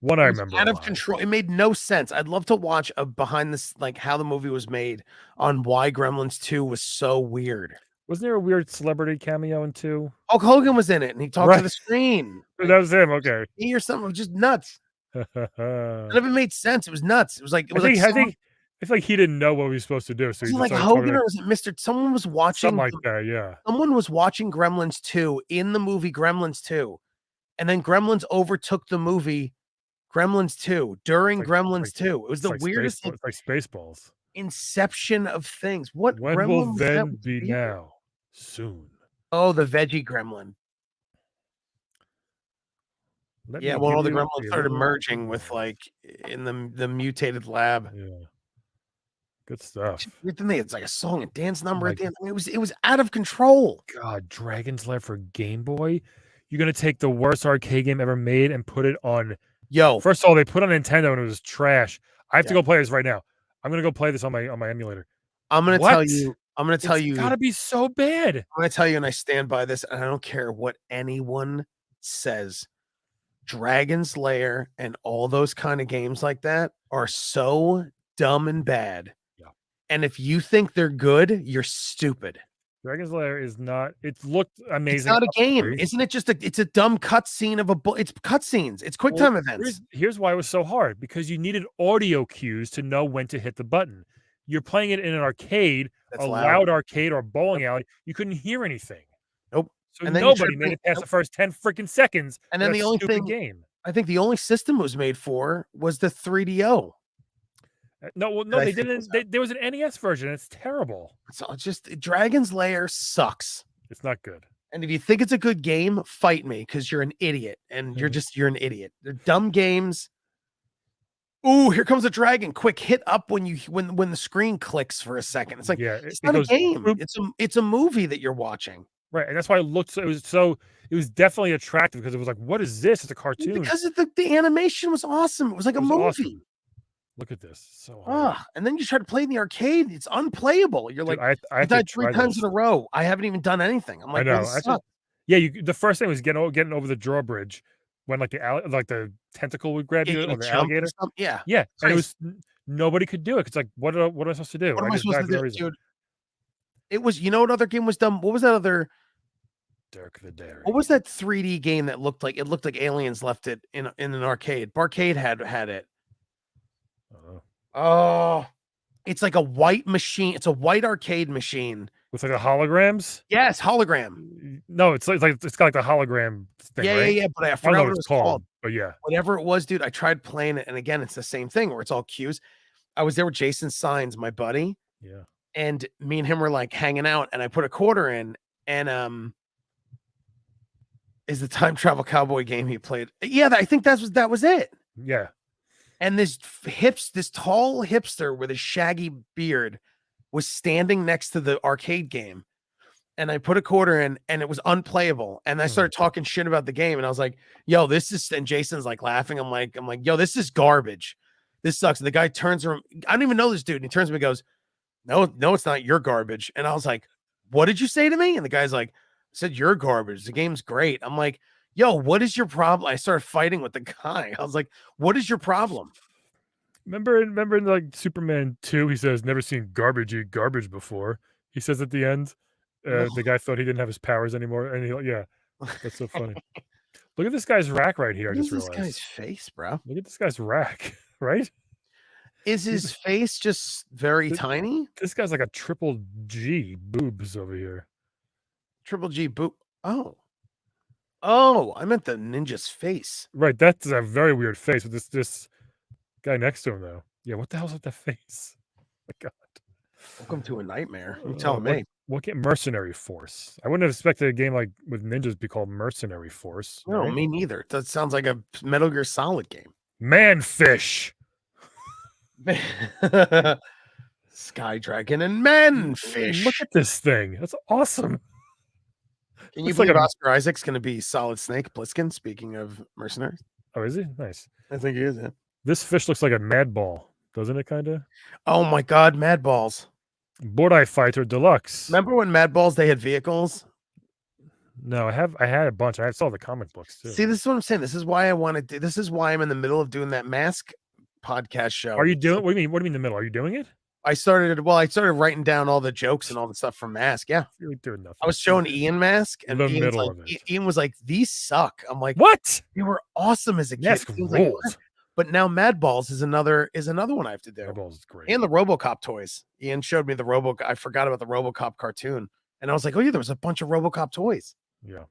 One I remember. Out of control. It made no sense. I'd love to watch a behind this, like how the movie was made on why Gremlins 2 was so weird. Wasn't there a weird celebrity cameo in 2? Hulk Hogan was in it and he talked to the screen. That was him. Okay. He or something. It was just nuts. None of it made sense. It was nuts. It was like, I think it's like he didn't know what he was supposed to do. So was it like Hogan or was it Mr. Someone was watching something like that, yeah. Someone was watching Gremlins 2 in the movie Gremlins 2. And then Gremlins overtook the movie Gremlins 2 during Gremlins 2. It was the weirdest. It's like Spaceballs. Inception of things. What when gremlin will then be now? Soon. Oh, the veggie gremlin. Yeah, well, all the gremlins started merging with like in the mutated lab. Yeah. Good stuff. Then they had like a song and dance number at the end. I mean, it was out of control. God, Dragon's Lair for Game Boy. You're gonna take the worst arcade game ever made and put it on. Yo, first of all, they put it on Nintendo and it was trash. I have to go play this right now. I'm gonna go play this on my emulator. I'm gonna tell you. It's gotta be so bad. I'm gonna tell you, and I stand by this, and I don't care what anyone says. Dragon's Lair and all those kind of games like that are so dumb and bad. Yeah. And if you think they're good, you're stupid. Dragon's Lair is not. It looked amazing. It's not a game, isn't it? It's a dumb cutscene of it's cutscenes. It's quick time events. Here's why it was so hard, because you needed audio cues to know when to hit the button. You're playing it in an arcade, loud arcade or bowling alley. You couldn't hear anything. Nope. So nobody made it past the first 10 freaking seconds. And then the only thing I think the only system it was made for was the 3DO. No, they didn't. There was an NES version. It's terrible. So it's just Dragon's Lair sucks. It's not good. And if you think it's a good game, fight me because you're an idiot. And you're an idiot. They're dumb games. Ooh, here comes a dragon. Quick, hit up when the screen clicks for a second. It's like it's not a game. It's a movie that you're watching. Right. And that's why it looked it was definitely attractive because it was like, what is this? It's a cartoon. Because the animation was awesome. It was like a movie. Awesome. Look at this. So hard. And then you try to play in the arcade. It's unplayable. You're like, I died 3 times in a row. I haven't even done anything. I'm like, I know. The first thing was getting over the drawbridge when like the tentacle would grab you or the alligator. Yeah. Yeah. And it was nobody could do it. It's like, what am I supposed to do? What am I supposed to do, dude? It was, what other game was dumb? What was that other? Derek the Dairy. What was that 3D game that looked like aliens left it in an arcade? Barcade had it. Oh, it's like a white machine. It's a white arcade machine with like the holograms. Yes, hologram. No, it's got like the hologram thing. Yeah. But I forgot what it was called. But yeah, whatever it was, dude. I tried playing it, and again, it's the same thing where it's all cues. I was there with Jason Signs, my buddy. Yeah. And me and him were like hanging out, and I put a quarter in, and is the time travel cowboy game he played. Yeah, I think that was it. Yeah. And this tall hipster with a shaggy beard was standing next to the arcade game. And I put a quarter in and it was unplayable. And I started talking shit about the game. And I was like, yo, and Jason's like laughing. I'm like, yo, this is garbage. This sucks. And the guy turns around. I don't even know this dude. And he turns to me and goes, no, it's not your garbage. And I was like, what did you say to me? And the guy's like, I said, you're garbage. The game's great. I'm like, yo, what is your problem? I started fighting with the guy. I was like, what is your problem? Remember in like Superman 2, he says, "Never seen garbage eat garbage before." He says at the end, the guy thought he didn't have his powers anymore, and that's so funny. Look at this guy's rack right here. I What just is this guy's realized. face, bro? Look at this guy's rack, right? Is his face just very Th- tiny? This guy's like a triple G boobs over here. Triple G boot. Oh, I meant the ninja's face. Right, that's a very weird face with this guy next to him, though. Yeah, what the hell's with that face? My God. Welcome to a nightmare. You telling me? What game? Mercenary Force. I wouldn't have expected a game like with ninjas to be called Mercenary Force. No, right? me neither. That sounds like a Metal Gear Solid game. Manfish. Sky Dragon and Manfish. Look at this thing. That's awesome. Can you believe Oscar Isaac's going to be Solid Snake Plissken? Speaking of mercenaries. Oh, is he? Nice. I think he is. Yeah. This fish looks like a mad ball, doesn't it? Kind of. Oh my God, Mad Balls. Bodai Fighter Deluxe. Remember when Mad Balls they had vehicles? No, I had a bunch. I saw the comic books too. See, this is what I'm saying. This is why I want to do. This is why I'm in the middle of doing that mask podcast show. Are you doing? What do you mean? What do you mean in the middle? Are you doing it? I started writing down all the jokes and all the stuff from Mask. Yeah. You're doing nothing. I was showing Ian Mask and Ian was like, these suck. I'm like, what? They were awesome as a kid. Mask like, but now Mad Balls is another one I have to do. Mad Balls is great. And the RoboCop toys. Ian showed me I forgot about the RoboCop cartoon. And I was like, oh yeah, there was a bunch of RoboCop toys. Yeah.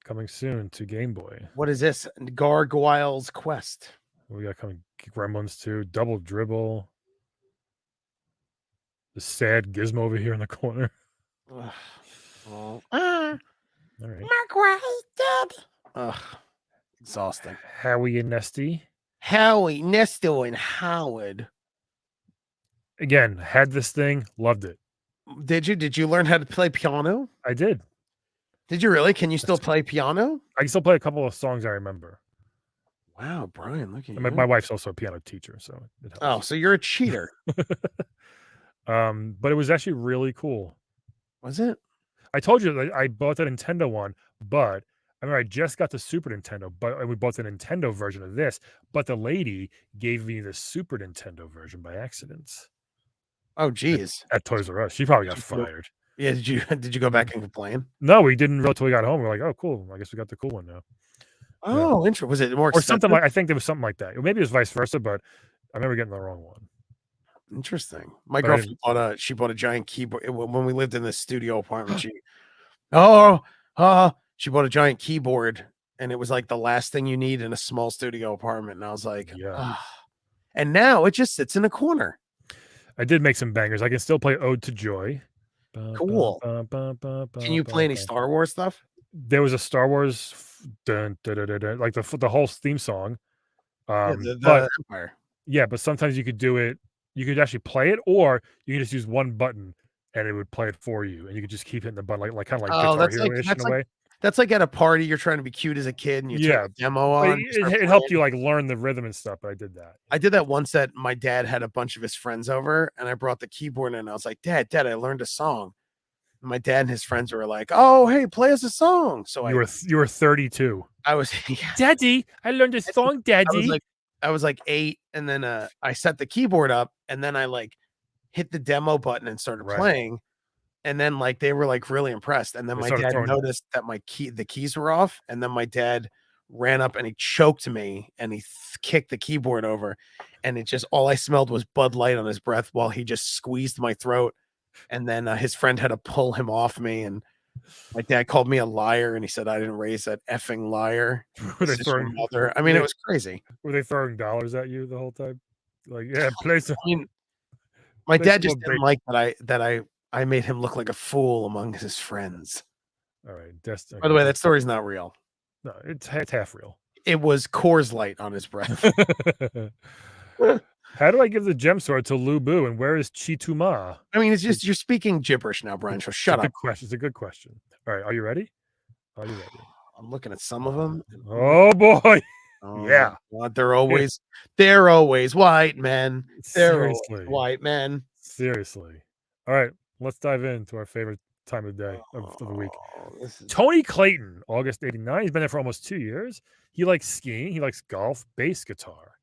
Coming soon to Game Boy. What is this? Gargoyle's Quest. We got coming Gremlins 2, Double Dribble. The sad Gizmo over here in the corner. All right. McGuinness dead. Exhausting. Howie and Nesty. Howie, Nesto, and Howard. Again, had this thing, loved it. Did you learn how to play piano? I did. Did you really? Can you still play piano? I can still play a couple of songs I remember. Wow, Brian, look at you. My wife's also a piano teacher, so it helps. Oh, so you're a cheater. But it was actually really cool. Was it? I told you that I bought the Nintendo one, but I remember I just got the Super Nintendo, and we bought the Nintendo version of this, but the lady gave me the Super Nintendo version by accident. Oh, geez. At Toys R Us. She probably got fired. Yeah, did you go back and complain? No, we didn't until we got home. We're like, oh, cool. I guess we got the cool one now. Oh, interesting. Was it more expensive? Or something like, I think there was something like that. Maybe it was vice versa, but I remember getting the wrong one. Interesting. My girlfriend bought a giant keyboard when we lived in this studio apartment. She bought a giant keyboard, and it was like the last thing you need in a small studio apartment. And I was like, yeah. And now it just sits in a corner. I did make some bangers. I can still play Ode to Joy. Cool. Can you play any Star Wars stuff? There was a Star Wars like the whole theme song. The Empire. Yeah, but sometimes you could do it. You could actually play it, or you could just use one button and it would play it for you, and you could just keep hitting the button like kind of like Guitar Hero-ish in a way. That's like at a party you're trying to be cute as a kid, and you turn a demo on. It helped you like learn the rhythm and stuff. But I did that. I did that once. That my dad had a bunch of his friends over, and I brought the keyboard in. And I was like, Dad, I learned a song. And my dad and his friends were like, oh, hey, play us a song. So you were 32. I was, Daddy, I learned a song, Daddy. I was like 8, and then I set the keyboard up, and then I like hit the demo button and started playing. And then like they were like really impressed. And then my dad noticed that the keys were off. And then my dad ran up and he choked me and he kicked the keyboard over. And it just all I smelled was Bud Light on his breath while he just squeezed my throat. And then his friend had to pull him off me. And my dad called me a liar, and he said I didn't raise that effing liar. Were they throwing mother? I mean, it was crazy. Were they throwing dollars at you the whole time? Like, yeah, play some. I mean, my dad just didn't like that I made him look like a fool among his friends. All right. By the way, that story's not real. No, it's half real. It was Coors Light on his breath. How do I give the gem sword to Lu Bu, and where is Chituma? I mean, it's just you're speaking gibberish now, Brian. So shut up. It's a good question. All right, are you ready? I'm looking at some of them. Oh boy. Oh, yeah. God, they're always white men. Seriously. White men. Seriously. All right, let's dive into our favorite time of the day of the week. Tony Clayton, August 89. He's been there for almost 2 years. He likes skiing. He likes golf, bass guitar.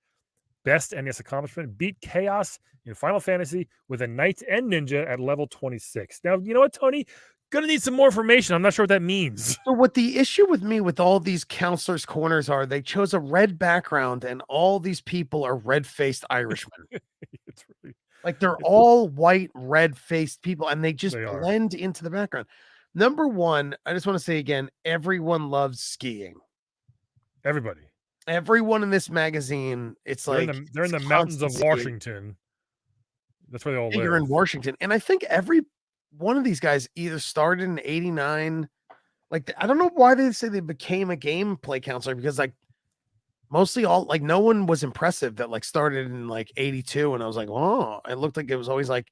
best NES accomplishment, beat Chaos in Final Fantasy with a Knight and Ninja at level 26. Now, you know what, Tony? Gonna need some more information. I'm not sure what that means. So what the issue with me with all these counselors' corners are, they chose a red background and all these people are red-faced Irishmen. It's really, like they're all white, red-faced people, and they just They are. blend into the background. Number one, I just want to say again, everyone loves skiing. Everybody. Everyone in this magazine, it's They're like they're in the mountains of Washington. That's where they all live. You're in Washington, and I think every one of these guys either started in '89. Like, I don't know why they say they became a gameplay counselor, because like mostly all, like, no one was impressive that like started in like '82, and I was like, oh, it looked like it was always like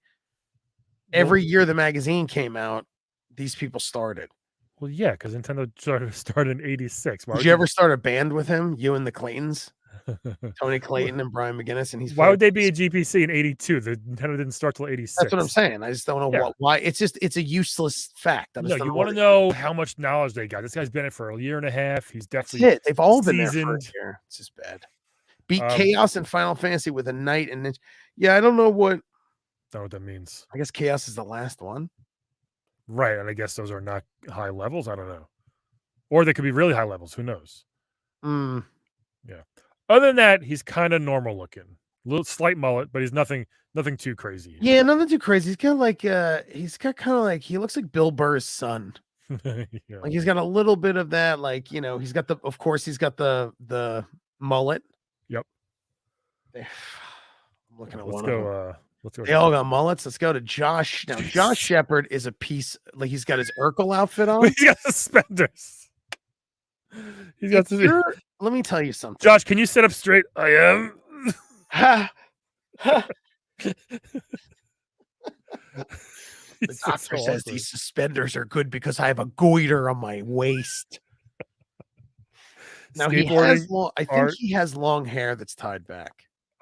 every year the magazine came out, these people started. Well, yeah, because Nintendo started in '86. Did you ever start a band with him? You and the Claytons? Tony Clayton and Brian McGuinness, and why would they be a GPC in '82? The Nintendo didn't start till '86. That's what I'm saying. I just don't know why. It's a useless fact. No, you want to know how much knowledge they got. This guy's been in it for a year and a half. He's definitely That's it. They've all been there for a seasoned. year. It's just bad. Beat Chaos in Final Fantasy with a Knight and Ninja. Yeah, I don't know what. Don't know what that means. I guess Chaos is the last one. Right, and I guess those are not high levels. I don't know. Or they could be really high levels. Who knows? Yeah. Other than that, he's kind of normal looking. A little slight mullet, but he's nothing too crazy. Yeah, nothing too crazy. He's got like he looks like Bill Burr's son. Yeah. Like he's got a little bit of that, like, you know, he's got the mullet. Yep. I'm looking at let's one go, of them. Let's go. They all got mullets. Let's go to Josh. Now, Josh Shepard is a piece, like he's got his Urkel outfit on. He's got suspenders. He's got let me tell you something. Josh, can you sit up straight? I am. The doctor says these suspenders are good because I have a goiter on my waist. Now he has he has long hair that's tied back.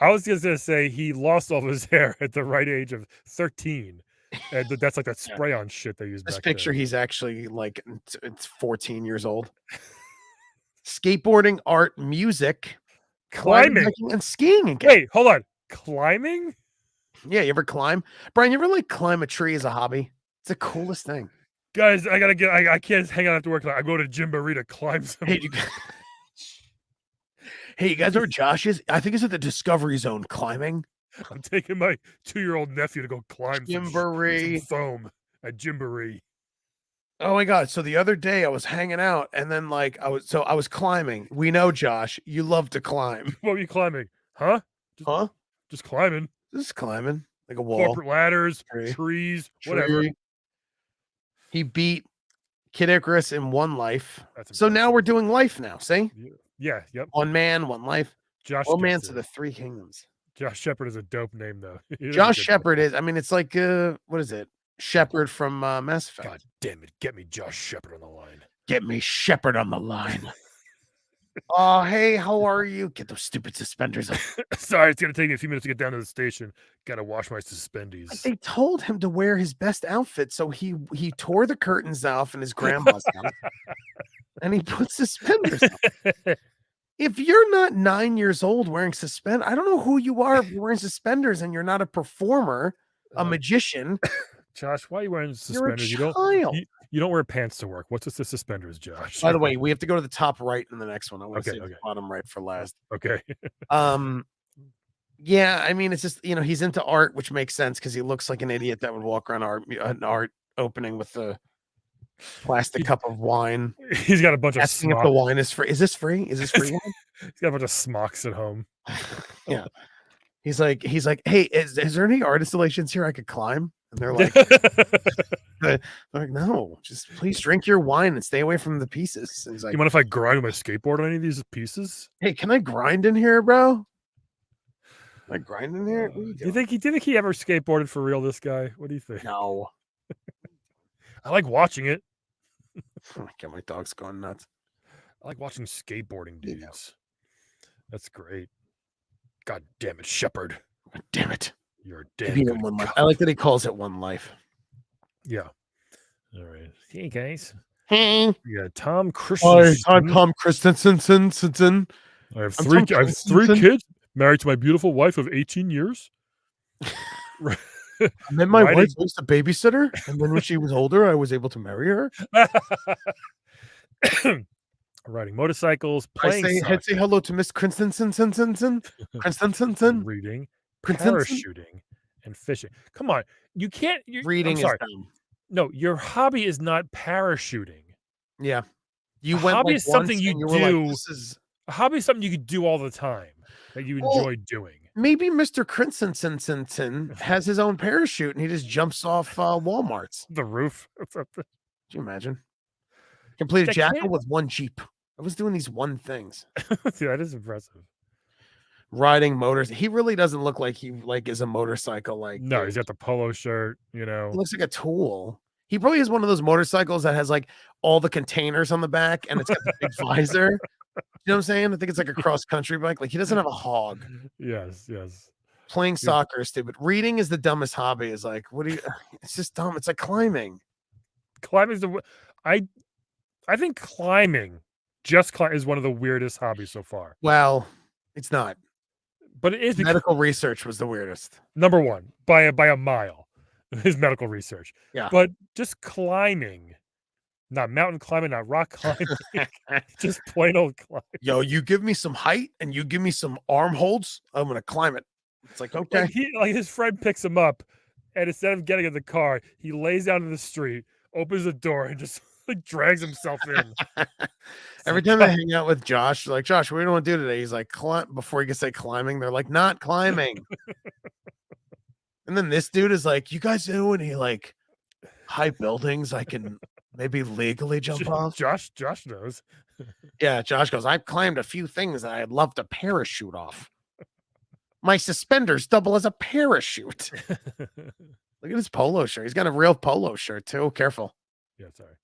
I was just gonna say he lost all of his hair at the right age of 13. And that's like that spray-on shit they use back This picture, then. he's actually like it's 14 years old. Skateboarding, art, music, climbing, and skiing again. Wait, hold on. Climbing? Yeah, you ever climb? Brian, you ever like climb a tree as a hobby? It's the coolest thing. Guys, I gotta get I can't hang out after work. I go to Jimboree to climb some. Hey, you guys know where Josh is? I think it's at the Discovery Zone climbing. I'm taking my 2-year-old nephew to go climb Jimboree some foam at Jimboree. Oh my God. So the other day I was hanging out and then like I was climbing. We know, Josh, you love to climb. What were you climbing? Huh? Just climbing. Just climbing. Like a wall. Corporate ladders, trees, whatever. He beat Kid Icarus in one life. So now we're doing life now. See? Yeah. Yep. One man, one life. Josh. Romance of the Three Kingdoms. Josh Shepard is a dope name, though. Josh Shepard is. I mean, it's like what is it? Shepard from Mass Effect. God damn it! Get me Josh Shepard on the line. Get me Shepard on the line. Oh, hey, how are you? Get those stupid suspenders off. Sorry, it's gonna take me a few minutes to get down to the station. Gotta wash my suspendies. Like, they told him to wear his best outfit, so he tore the curtains off in his grandma's house, and he put suspenders on. If you're not 9 years old wearing suspenders, I don't know who you are if you're wearing suspenders and you're not a performer, a magician. Josh, why are you wearing suspenders? You're a child. You don't wear pants to work. What's with the suspenders, Josh? By the way, we have to go to the top right in the next one. I want to say the bottom right for last. Okay. Yeah, I mean, it's just, you know, he's into art, which makes sense because he looks like an idiot that would walk around an art opening with the plastic cup of wine. He's got a bunch of smocks. If the wine is free. Is this free? Is this free wine? He's got a bunch of smocks at home. Yeah. He's like, hey, is there any art installations here I could climb? And they're like, no, just please drink your wine and stay away from the pieces. And he's like, you mind if I grind my skateboard on any of these pieces? Hey, can I grind in here, bro? Like grind in here? Do you think he ever skateboarded for real? This guy? What do you think? No. I like watching it. Get my dog's going nuts. I like watching skateboarding dudes. You know. That's great. God damn it, Shepard. God damn it. You're damn one life. I like that he calls it one life. Yeah. All right. Hey guys. Hey. Yeah, Tom Christensen. Hi, I'm Tom Christensen. I have three kids. Married to my beautiful wife of 18 years. And then my wife was a babysitter, and then when she was older, I was able to marry her. Riding motorcycles, playing I'd say hello to Miss Christensen, reading, parachuting, and fishing. Come on, you can't. Reading is dumb. No, your hobby is not parachuting. Yeah, a hobby is something you do. A hobby is something you could do all the time that you enjoy doing. Maybe Mr. Christensen has his own parachute and he just jumps off Walmart's. The roof. Could you imagine? Completed Jackal with one Jeep. I was doing these one things. That is impressive. Riding motors. He really doesn't look like he is a motorcycle. No, he's got the polo shirt. He looks like a tool. He probably has one of those motorcycles that has all the containers on the back and it's got the big visor. You know what I'm saying? I think it's like a cross country bike. He doesn't have a hog. Yes. Playing soccer is stupid. Reading is the dumbest hobby. Is what do you? It's just dumb. It's like climbing. Climbing is I think climbing. Is one of the weirdest hobbies so far. Well, it's not. But it is. Medical research was the weirdest. Number one, by a mile, is medical research. Yeah. But just climbing, not mountain climbing, not rock climbing, just plain old climbing. Yo, you give me some height and you give me some arm holds, I'm going to climb it. It's okay. His friend picks him up, and instead of getting in the car, he lays down in the street, opens the door, and just drags himself in. Every time I hang out with Josh, Josh, what do you want to do today? He's like, before he can say climbing, they're like, not climbing. And then this dude is like, you guys know any high buildings I can maybe legally jump off? Josh knows. Yeah, Josh goes, I've climbed a few things that I'd love to parachute off. My suspenders double as a parachute. Look at his polo shirt. He's got a real polo shirt too. Careful. Yeah, sorry.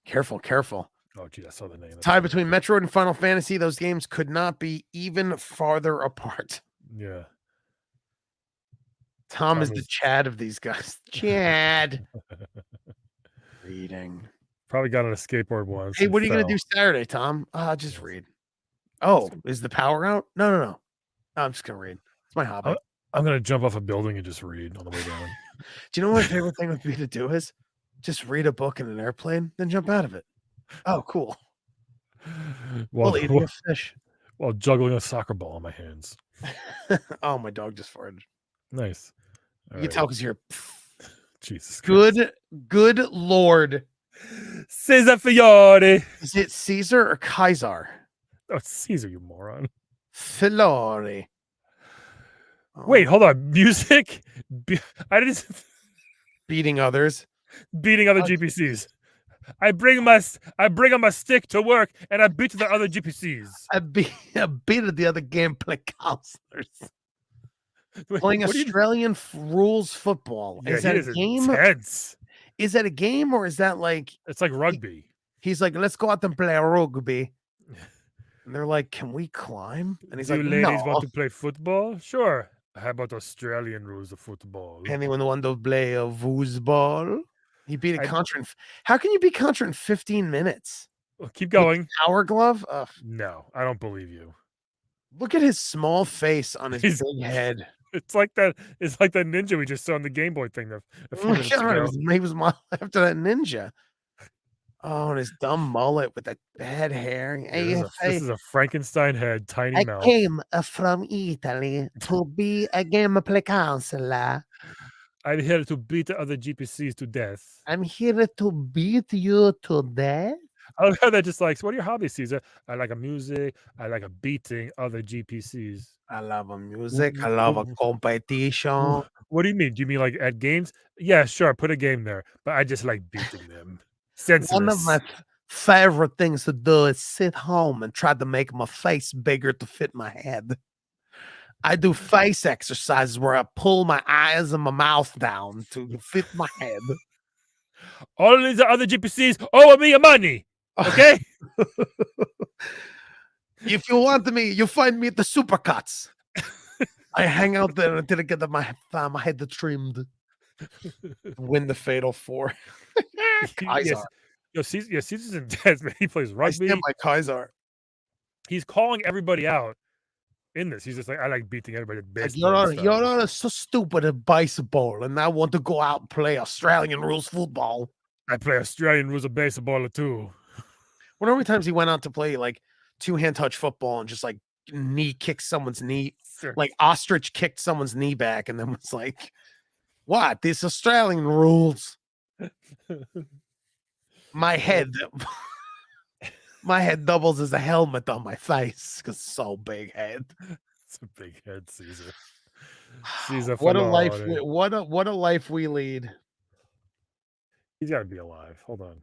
Careful. Oh, gee, I saw the name. Tie between Metroid and Final Fantasy. Those games could not be even farther apart. Yeah. Tom is the Chad of these guys. Chad. Reading. Probably got on a skateboard once. Hey, what are you going to do Saturday, Tom? Just read. Oh, is the power out? No. I'm just going to read. It's my hobby. I'm going to jump off a building and just read on the way down. Do you know what my favorite thing would be to do is? Just read a book in an airplane, then jump out of it. Oh, cool. While eating a fish. While juggling a soccer ball in my hands. Oh, my dog just farted. Nice. You can tell because you're... Jesus Christ. Good Lord. Caesar Fiore. Is it Caesar or Kaiser? Oh, it's Caesar, you moron. Fiore. Oh. Wait, hold on. Music? I didn't... Beating others. Beating other GPCs. I bring my stick to work and I beat the other GPCs. I beat the other gameplay counselors. Playing Australian rules football. Yeah, is that a game? Intense. Is that a game or is that it's like rugby? He's like, let's go out and play rugby. And they're like, can we climb? And he's like, you ladies want to play football? Sure. How about Australian rules of football? Anyone want to play a foosball? He beat a Contra. How can you beat Contra in 15 minutes? Well, keep going. Power glove? No, I don't believe you. Look at his small face on his big head. It's like that ninja we just saw on the Game Boy thing. A few minutes ago. He was after that ninja. Oh, and his dumb mullet with that bad hair. This is a Frankenstein head, tiny mouth. I came from Italy to be a gameplay counselor. I'm here to beat the other GPCs to death. I'm here to beat you to death? I love how they're just like, so what are your hobbies, Caesar? I like a music. I like a beating other GPCs. I love a music. I love a competition. What do you mean? Do you mean like at games? Yeah, sure. Put a game there. But I just like beating them. Senseless. One of my favorite things to do is sit home and try to make my face bigger to fit my head. I do face exercises where I pull my eyes and my mouth down to fit my head. All these other GPCs owe me money. Okay? If you want me, you find me at the Supercuts. I hang out there until I get my head trimmed. Win the Fatal 4. Kaiser. Yes. Caesar's intense, man. He plays rugby. I stand by Kaiser. He's calling everybody out in this. He's just like, I like beating everybody at Like, baseball. you're so stupid at baseball, and I want to go out and play Australian rules football. I play Australian rules of baseball too. Wonder how many times he went out to play like 2-hand touch football and just like knee kicked someone's knee, like ostrich kicked someone's knee back, and then was like, "What? These Australian rules." My head doubles as a helmet on my face because so big head. It's a big head, Caesar. Caesar, what a life! What a life we lead. He's got to be alive. Hold on,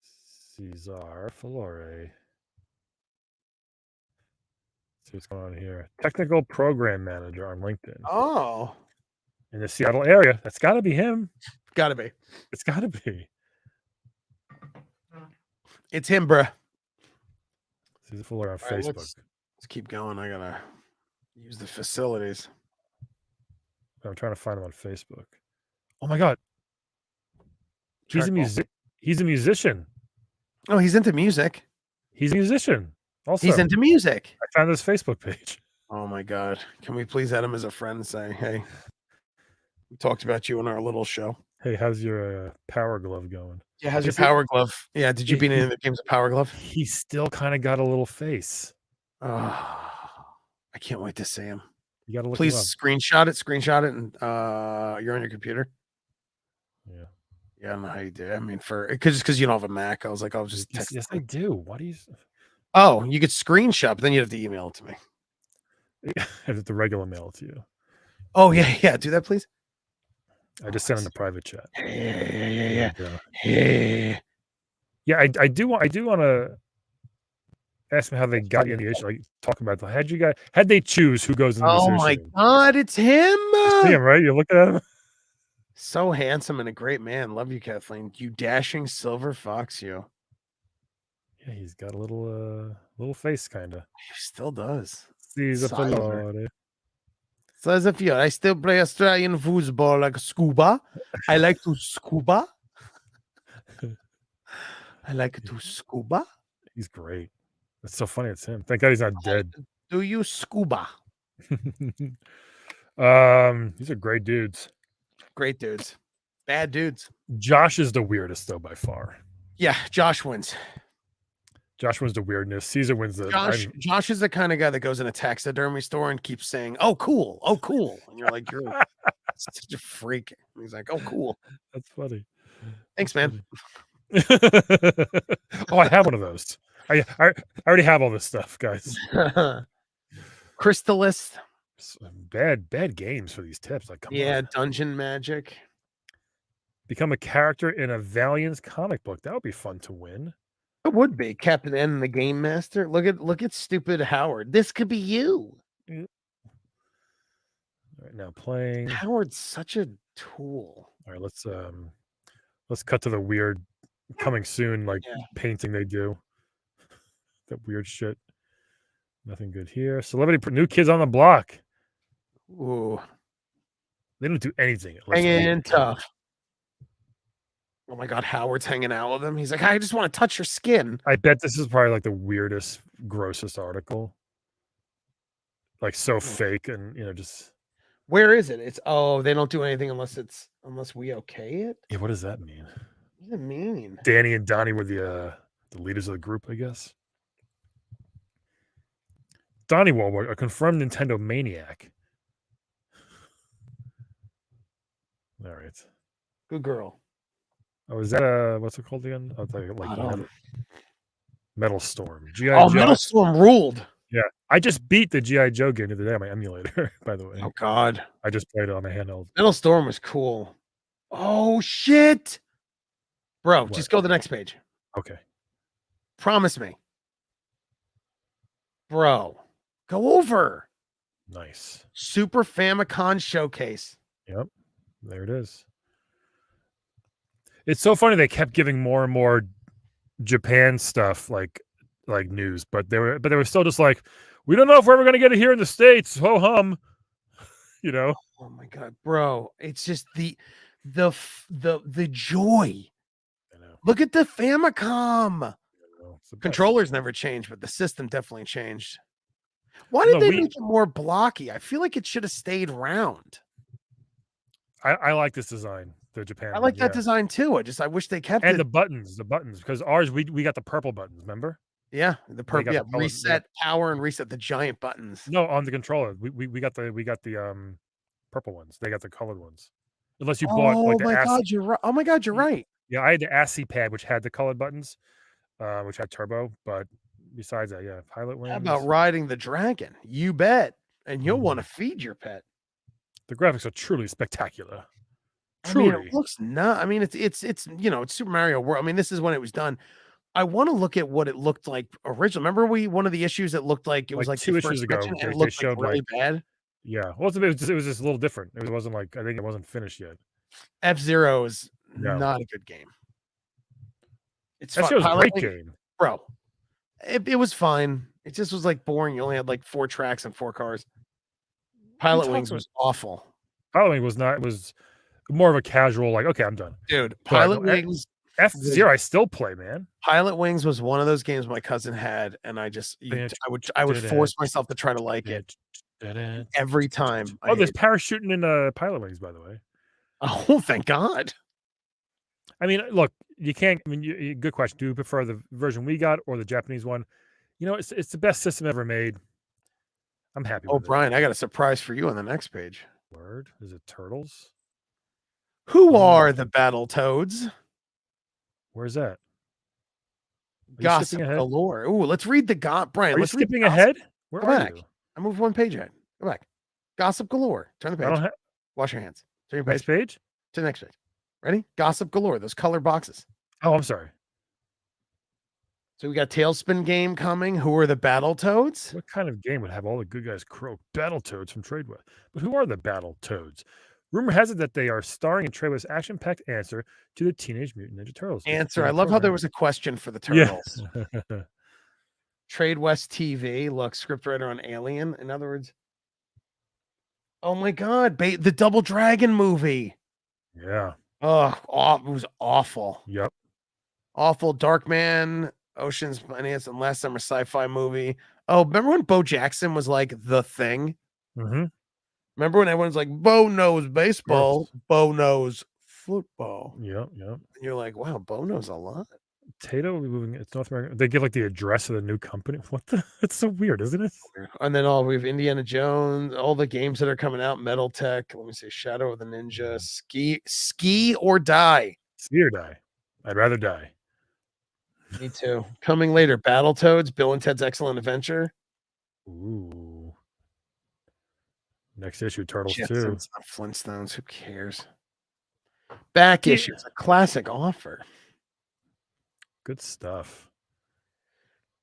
Cesar Filore. See what's going on here. Technical program manager on LinkedIn. Oh, in the Seattle area. That's got to be him. Got to be. It's got to be. It's him, bruh. He's a follower on Facebook. Let's keep going. I gotta use the facilities. I'm trying to find him on Facebook. Oh my god, he's a musician. Oh, he's into music. He's a musician. Also, he's into music. I found his Facebook page. Oh my god, can we please add him as a friend and say, hey, we talked about you in our little show. Hey, how's your Power Glove going? Yeah, how's your Power Glove? Yeah, did you beat any of the games of Power Glove? He still kind of got a little face. Oh, I can't wait to see him. You gotta look. Please screenshot it, and you're on your computer. Yeah. Yeah, I don't know how you do it. I mean, because you don't have a Mac, I was like, I'll just text. Yes, I do. Why do you? Oh, you could screenshot, but then you have to email it to me. I have to regular mail it to you. Oh yeah. Do that, please. I just sent in the private chat. Yeah. Yeah, I do want to ask me how they got you in the issue. Like, talk about that. How'd they choose who goes in this issue? Oh my god, it's him. You see him, right? You're looking at him. So handsome and a great man. Love you, Kathleen. You dashing silver fox, you. Yeah, he's got a little face, kind of. He still does. He's a Filore. Says a few. I still play Australian football like scuba. I like to scuba. I like to scuba. He's great. It's so funny. It's him. Thank God he's not dead. Do you scuba? These are great dudes. Great dudes. Bad dudes. Josh is the weirdest, though, by far. Yeah, Josh wins. Josh wins the weirdness. Caesar wins the. Josh is the kind of guy that goes in a taxidermy store and keeps saying, "Oh, cool. Oh, cool." And you're like, "You're such a freak." And he's like, "Oh, cool." That's funny. Thanks, man. Oh, I have one of those. I already have all this stuff, guys. Crystalist. Bad games for these tips. Like, come on. Dungeon Magic. Become a character in a Valiant's comic book. That would be fun to win. It would be Captain N, the Game Master. Look at stupid Howard. This could be you. Yeah. All right, now playing. Howard's such a tool. All right, let's cut to the weird coming soon, like painting they do. That weird shit. Nothing good here. Celebrity New Kids on the Block. Ooh. They don't do anything. Hanging in tough. Oh my god, Howard's hanging out with him. He's like, I just want to touch your skin. I bet this is probably like the weirdest, grossest article. Like so fake and just. Where is it? It's they don't do anything unless we okay it. Yeah, what does that mean? What does it mean? Danny and Donnie were the leaders of the group, I guess. Donnie Wahlberg, a confirmed Nintendo maniac. All right. Good girl. Oh, is that what's it called again? I'll tell you, like Metal Storm. Joe. Metal Storm ruled. Yeah, I just beat the G.I. Joe game the other day on my emulator. By the way. Oh God. I just played it on my handheld. Metal Storm was cool. Oh shit, bro! Just go to the next page. Okay. Promise me, bro. Go over. Nice. Super Famicom Showcase. Yep, there it is. It's so funny they kept giving more and more Japan stuff like news, but they were still just like, we don't know if we're ever going to get it here in the States. Ho hum, Oh my god, bro! It's just the joy. I know. Look at the Famicom. Controllers never changed, but the system definitely changed. Why did they make it more blocky? I feel like it should have stayed round. I like this design, the Japan. I like that design too. I wish they kept it. And the buttons, because ours we got the purple buttons. Remember? Yeah, the purple. Yeah, reset power and reset the giant buttons. No, on the controller, we got the purple ones. They got the colored ones. Unless you bought like the. Oh my god, you're right. Yeah, I had the ASCII pad, which had the colored buttons, which had turbo. But besides that, yeah, Pilot Wings. How about riding the dragon? You bet. And you'll want to feed your pet. The graphics are truly spectacular. Truly, I mean, it looks not. I mean, it's it's Super Mario World. I mean, this is when it was done. I want to look at what it looked like originally. Remember, one of the issues that looked like it was like 2 issues ago. And it looked like really bad. Yeah, well, it was just a little different. It wasn't like, I think it wasn't finished yet. F-Zero is not a good game. It's a great game, bro. It was fine. It just was like boring. You only had like 4 tracks and 4 cars. Pilot Wings was awful. Pilot Wings was more of a casual, like, okay, I'm done. Dude, Pilot Wings. F-Zero, I still play, man. Pilot Wings was one of those games my cousin had, and I would force myself to try to like it every time. Oh, there's parachuting in Pilot Wings, by the way. Oh, thank God. I mean, look, you can't. I mean, good question. Do you prefer the version we got or the Japanese one? It's the best system ever made. I'm happy with it. Brian, I got a surprise for you on the next page. Word? Is it Turtles? Who are the Battletoads? Where's that? Gossip galore. Ooh, let's read the Brian. Let's skipping ahead. Where are you? I moved 1 page ahead. Go back. Gossip galore. Turn the page. Wash your hands. Turn your page. Next page. To the next page. Ready? Gossip galore. Those color boxes. Oh, I'm sorry. So we got Tailspin game coming. Who are the Battletoads? What kind of game would have all the good guys croak? Battletoads from Tradewest. But who are the Battletoads? Rumor has it that they are starring in Tradewest's action-packed answer to the Teenage Mutant Ninja Turtles. Answer. I love how there was a question for the Turtles. Yeah. Tradewest TV. Look, scriptwriter on Alien. In other words, oh my God, the Double Dragon movie. Yeah. Oh, it was awful. Yep. Awful. Darkman, Ocean's Finance, and Last Summer Sci-Fi movie. Oh, remember when Bo Jackson was like the thing? Mm-hmm. Remember when everyone's like, Bo knows baseball, Bo knows football. Yep. And you're like, wow, Bo knows a lot. Tato will be moving. It's North America. They give like the address of the new company. What the? It's so weird, isn't it? And then we have Indiana Jones, all the games that are coming out, Metal Tech. Let me see, Shadow of the Ninja, Ski or Die. Ski or Die. I'd rather die. Me too. Coming later, Battletoads, Bill and Ted's Excellent Adventure. Ooh. Next issue, Turtles 2. Flintstones. Who cares? Back issues, a classic offer. Good stuff.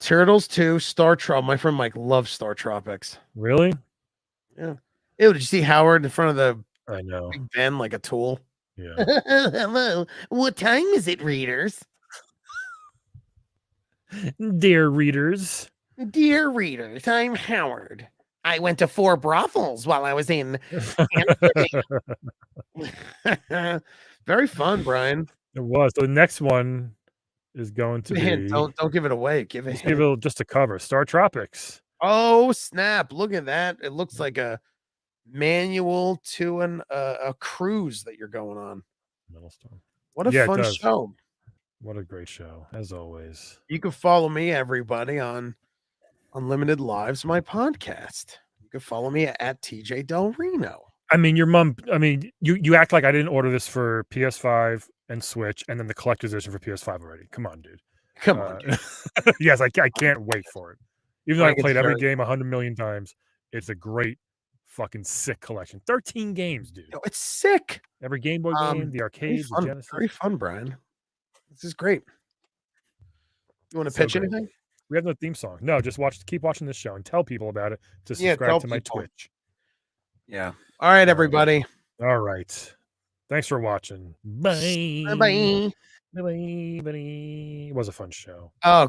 Turtles 2, Star Tropics. My friend Mike loves Star Tropics. Really? Yeah. Ew, did you see Howard in front of the Big Ben like a tool? Yeah. Hello. What time is it, readers? Dear readers. Dear readers, I'm Howard. I went to 4 brothels while I was in Very fun, Brian. It was. So the next one is going to be. Don't give it away. Give it just a cover. Star Tropics. Oh snap! Look at that. It looks like a manual to a cruise that you're going on. What a fun show. What a great show, as always. You can follow me, everybody, on Unlimited Lives, my podcast. You can follow me at TJ Del Reno. I mean, your mom, you act like I didn't order this for PS5 and Switch and then the collector's edition for PS5 already. Come on, dude. Come on, dude. Yes, I can't wait for it. Even though I played every game 100 million times, it's a great fucking sick collection. 13 games, dude. No, it's sick. Every Game Boy game, the arcades, the Genesis. Very fun, Brian. This is great. You want to pitch anything? We have no theme song. No, just keep watching this show and tell people about it to subscribe to my Twitch. Yeah. All right, everybody. All right. Thanks for watching. Bye. Bye. Bye. It was a fun show. Oh,